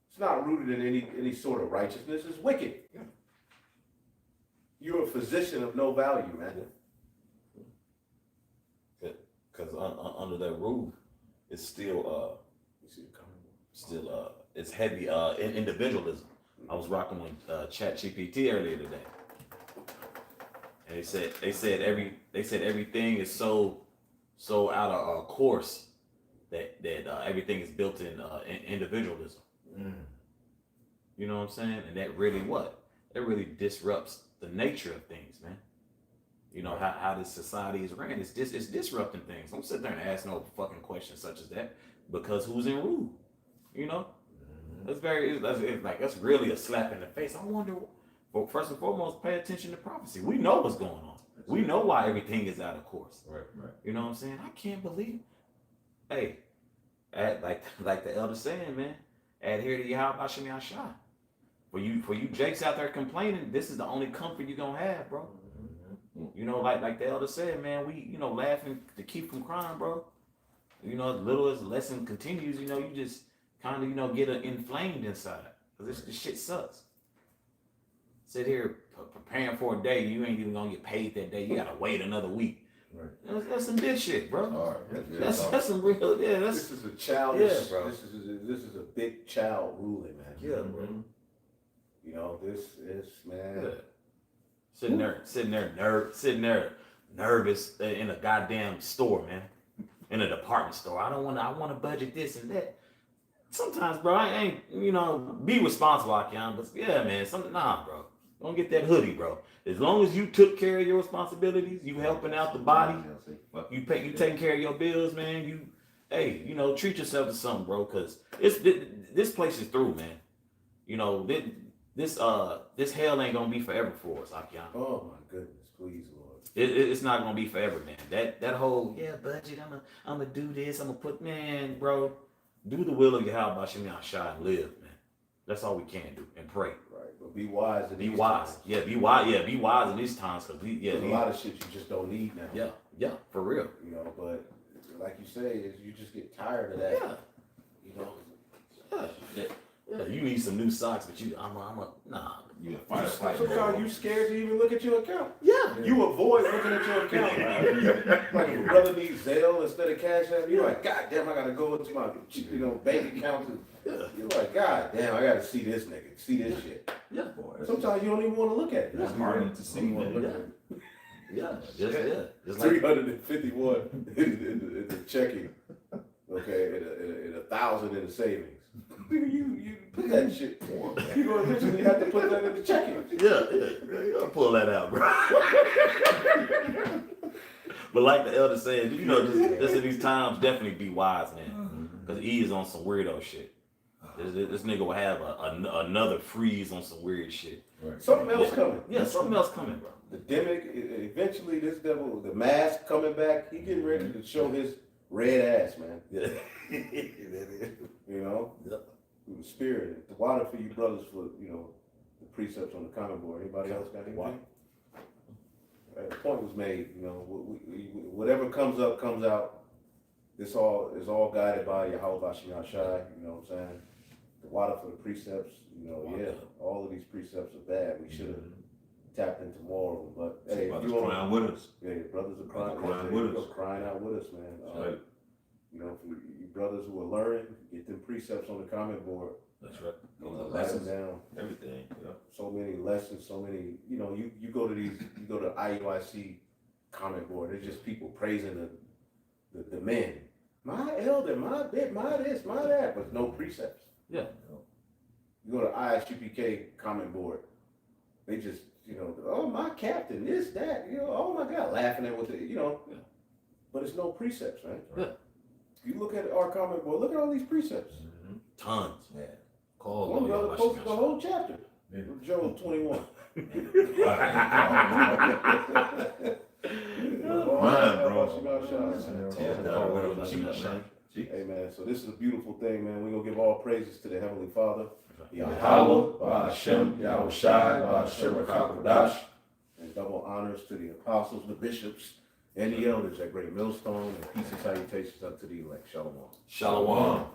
[SPEAKER 1] It's not rooted in any sort of righteousness. It's wicked.
[SPEAKER 3] Yeah.
[SPEAKER 1] You're a physician of no value, man.
[SPEAKER 3] Because under that roof, it's still it's heavy in individualism. I was rocking with Chat GPT earlier today, and they said everything is so out of course that everything is built in individualism. You know what I'm saying? And that really disrupts the nature of things, man. You know how this society is ran. It's disrupting things. Don't sit there and ask no fucking questions such as that, because who's in rule? You know, that's really a slap in the face. I wonder. Well, first and foremost, pay attention to prophecy. We know what's going on. We know why everything is out of course.
[SPEAKER 4] Right.
[SPEAKER 3] You know what I'm saying? I can't believe. Hey, like the elder saying, man, adhere to Yahweh Hashem Yahshua. For you Jakes out there complaining, this is the only comfort you're gonna have, bro. You know, like the elder said, man, we, laughing to keep from crying, bro. As little as the lesson continues, you just kind of, get inflamed inside. Because this shit sucks. Sit here preparing for a day, you ain't even gonna get paid that day. You gotta wait another week.
[SPEAKER 4] Right.
[SPEAKER 3] That's some bitch shit, bro.
[SPEAKER 4] All right.
[SPEAKER 3] That's some real,
[SPEAKER 1] This is a childish.
[SPEAKER 3] Yeah, bro.
[SPEAKER 1] This is a big child ruling, man.
[SPEAKER 3] Yeah, bro.
[SPEAKER 1] This is, man.
[SPEAKER 3] Yeah. Sitting there nervous in a goddamn store, man. In a department store. I want to budget this and that. Sometimes, bro, I ain't, be responsible, I can, but yeah, man, bro. Don't get that hoodie, bro. As long as you took care of your responsibilities, you helping out the body, you taking care of your bills, man, treat yourself to something, bro, because this place is through, man. This hell ain't gonna be forever for us, Akian.
[SPEAKER 1] Oh my goodness, please, Lord.
[SPEAKER 3] It's not gonna be forever, man. That whole budget. I'm gonna do this. I'm gonna put bro. Do the will of Yahweh Shem Yahshai and live, man. That's all we can do and pray.
[SPEAKER 1] Right, but be wise.
[SPEAKER 3] Be wise. Yeah, be wise. Yeah, be wise in these times because
[SPEAKER 1] There's a lot of shit you just don't need now.
[SPEAKER 3] Yeah, for real.
[SPEAKER 1] You know, but like you say, is you just get tired of that.
[SPEAKER 3] Yeah.
[SPEAKER 1] You know.
[SPEAKER 3] Yeah, you need some new socks, but nah.
[SPEAKER 4] You a fight.
[SPEAKER 1] Sometimes you scared to even look at your account.
[SPEAKER 3] Yeah.
[SPEAKER 1] You avoid looking at your account. Like if a brother needs Zelle instead of Cash App, you're like, God damn, I gotta go into my bank account. You're like, God damn, I gotta see this nigga, see this shit.
[SPEAKER 3] Yeah.
[SPEAKER 4] Boy,
[SPEAKER 1] Sometimes you don't even want to look at it.
[SPEAKER 4] that's hard to see, man.
[SPEAKER 3] Just like
[SPEAKER 1] 351 in the checking. Okay, and 1,000 in the savings. You put that shit. You gonna literally have to put that in the checking.
[SPEAKER 3] Yeah, you gotta pull that out, bro. But like the elder said, just in these times, definitely be wise, man. Because he is on some weirdo shit. This nigga will have another freeze on some weird shit.
[SPEAKER 2] Right.
[SPEAKER 1] Something else coming.
[SPEAKER 3] Yeah, something else coming, bro.
[SPEAKER 1] The demic, eventually this devil, the mask coming back, he getting ready to show his red ass, man.
[SPEAKER 3] Yeah.
[SPEAKER 1] You know?
[SPEAKER 3] Yep.
[SPEAKER 1] Through the spirit. The water for you brothers for, the precepts on the comment board. Anybody else got anything? The point was made, whatever comes up, comes out. This all is all guided by Yahweh Shem Yahshai, you know what I'm saying? The water for the precepts, all of these precepts are bad. We should have tapped into more of them, but hey,
[SPEAKER 4] Brothers crying with us.
[SPEAKER 1] Yeah, your brothers are crying,
[SPEAKER 4] with us.
[SPEAKER 1] crying out with us, man.
[SPEAKER 4] Right.
[SPEAKER 1] For you brothers who are learning, get them precepts on the comment board.
[SPEAKER 3] That's right.
[SPEAKER 1] Write them down.
[SPEAKER 3] Everything. Yeah.
[SPEAKER 1] So many lessons, so many. You go to IUIC comment board. There's just people praising the men. My elder, my bit, my this, my that, but no precepts.
[SPEAKER 3] Yeah.
[SPEAKER 1] You go to ISUPK comment board. They just, oh my captain, this, that, oh my God, laughing at what but it's no precepts, man.
[SPEAKER 3] Yeah.
[SPEAKER 1] You look at our comment board, look at all these precepts.
[SPEAKER 3] Tons.
[SPEAKER 2] Yeah.
[SPEAKER 3] Call
[SPEAKER 1] One brother posted the whole chapter.
[SPEAKER 2] Yeah.
[SPEAKER 1] Job 21. Hey man, so this is a beautiful thing, man. We're gonna give all praises to the Heavenly Father.
[SPEAKER 2] Yahweh, Ba'ashem, Yahushai, Ba'ashem, Hakodash.
[SPEAKER 1] And double honors to the apostles, the bishops, and the elders at Great Millstone, and peace and salutations unto the elect. Shalom.
[SPEAKER 3] Shalom.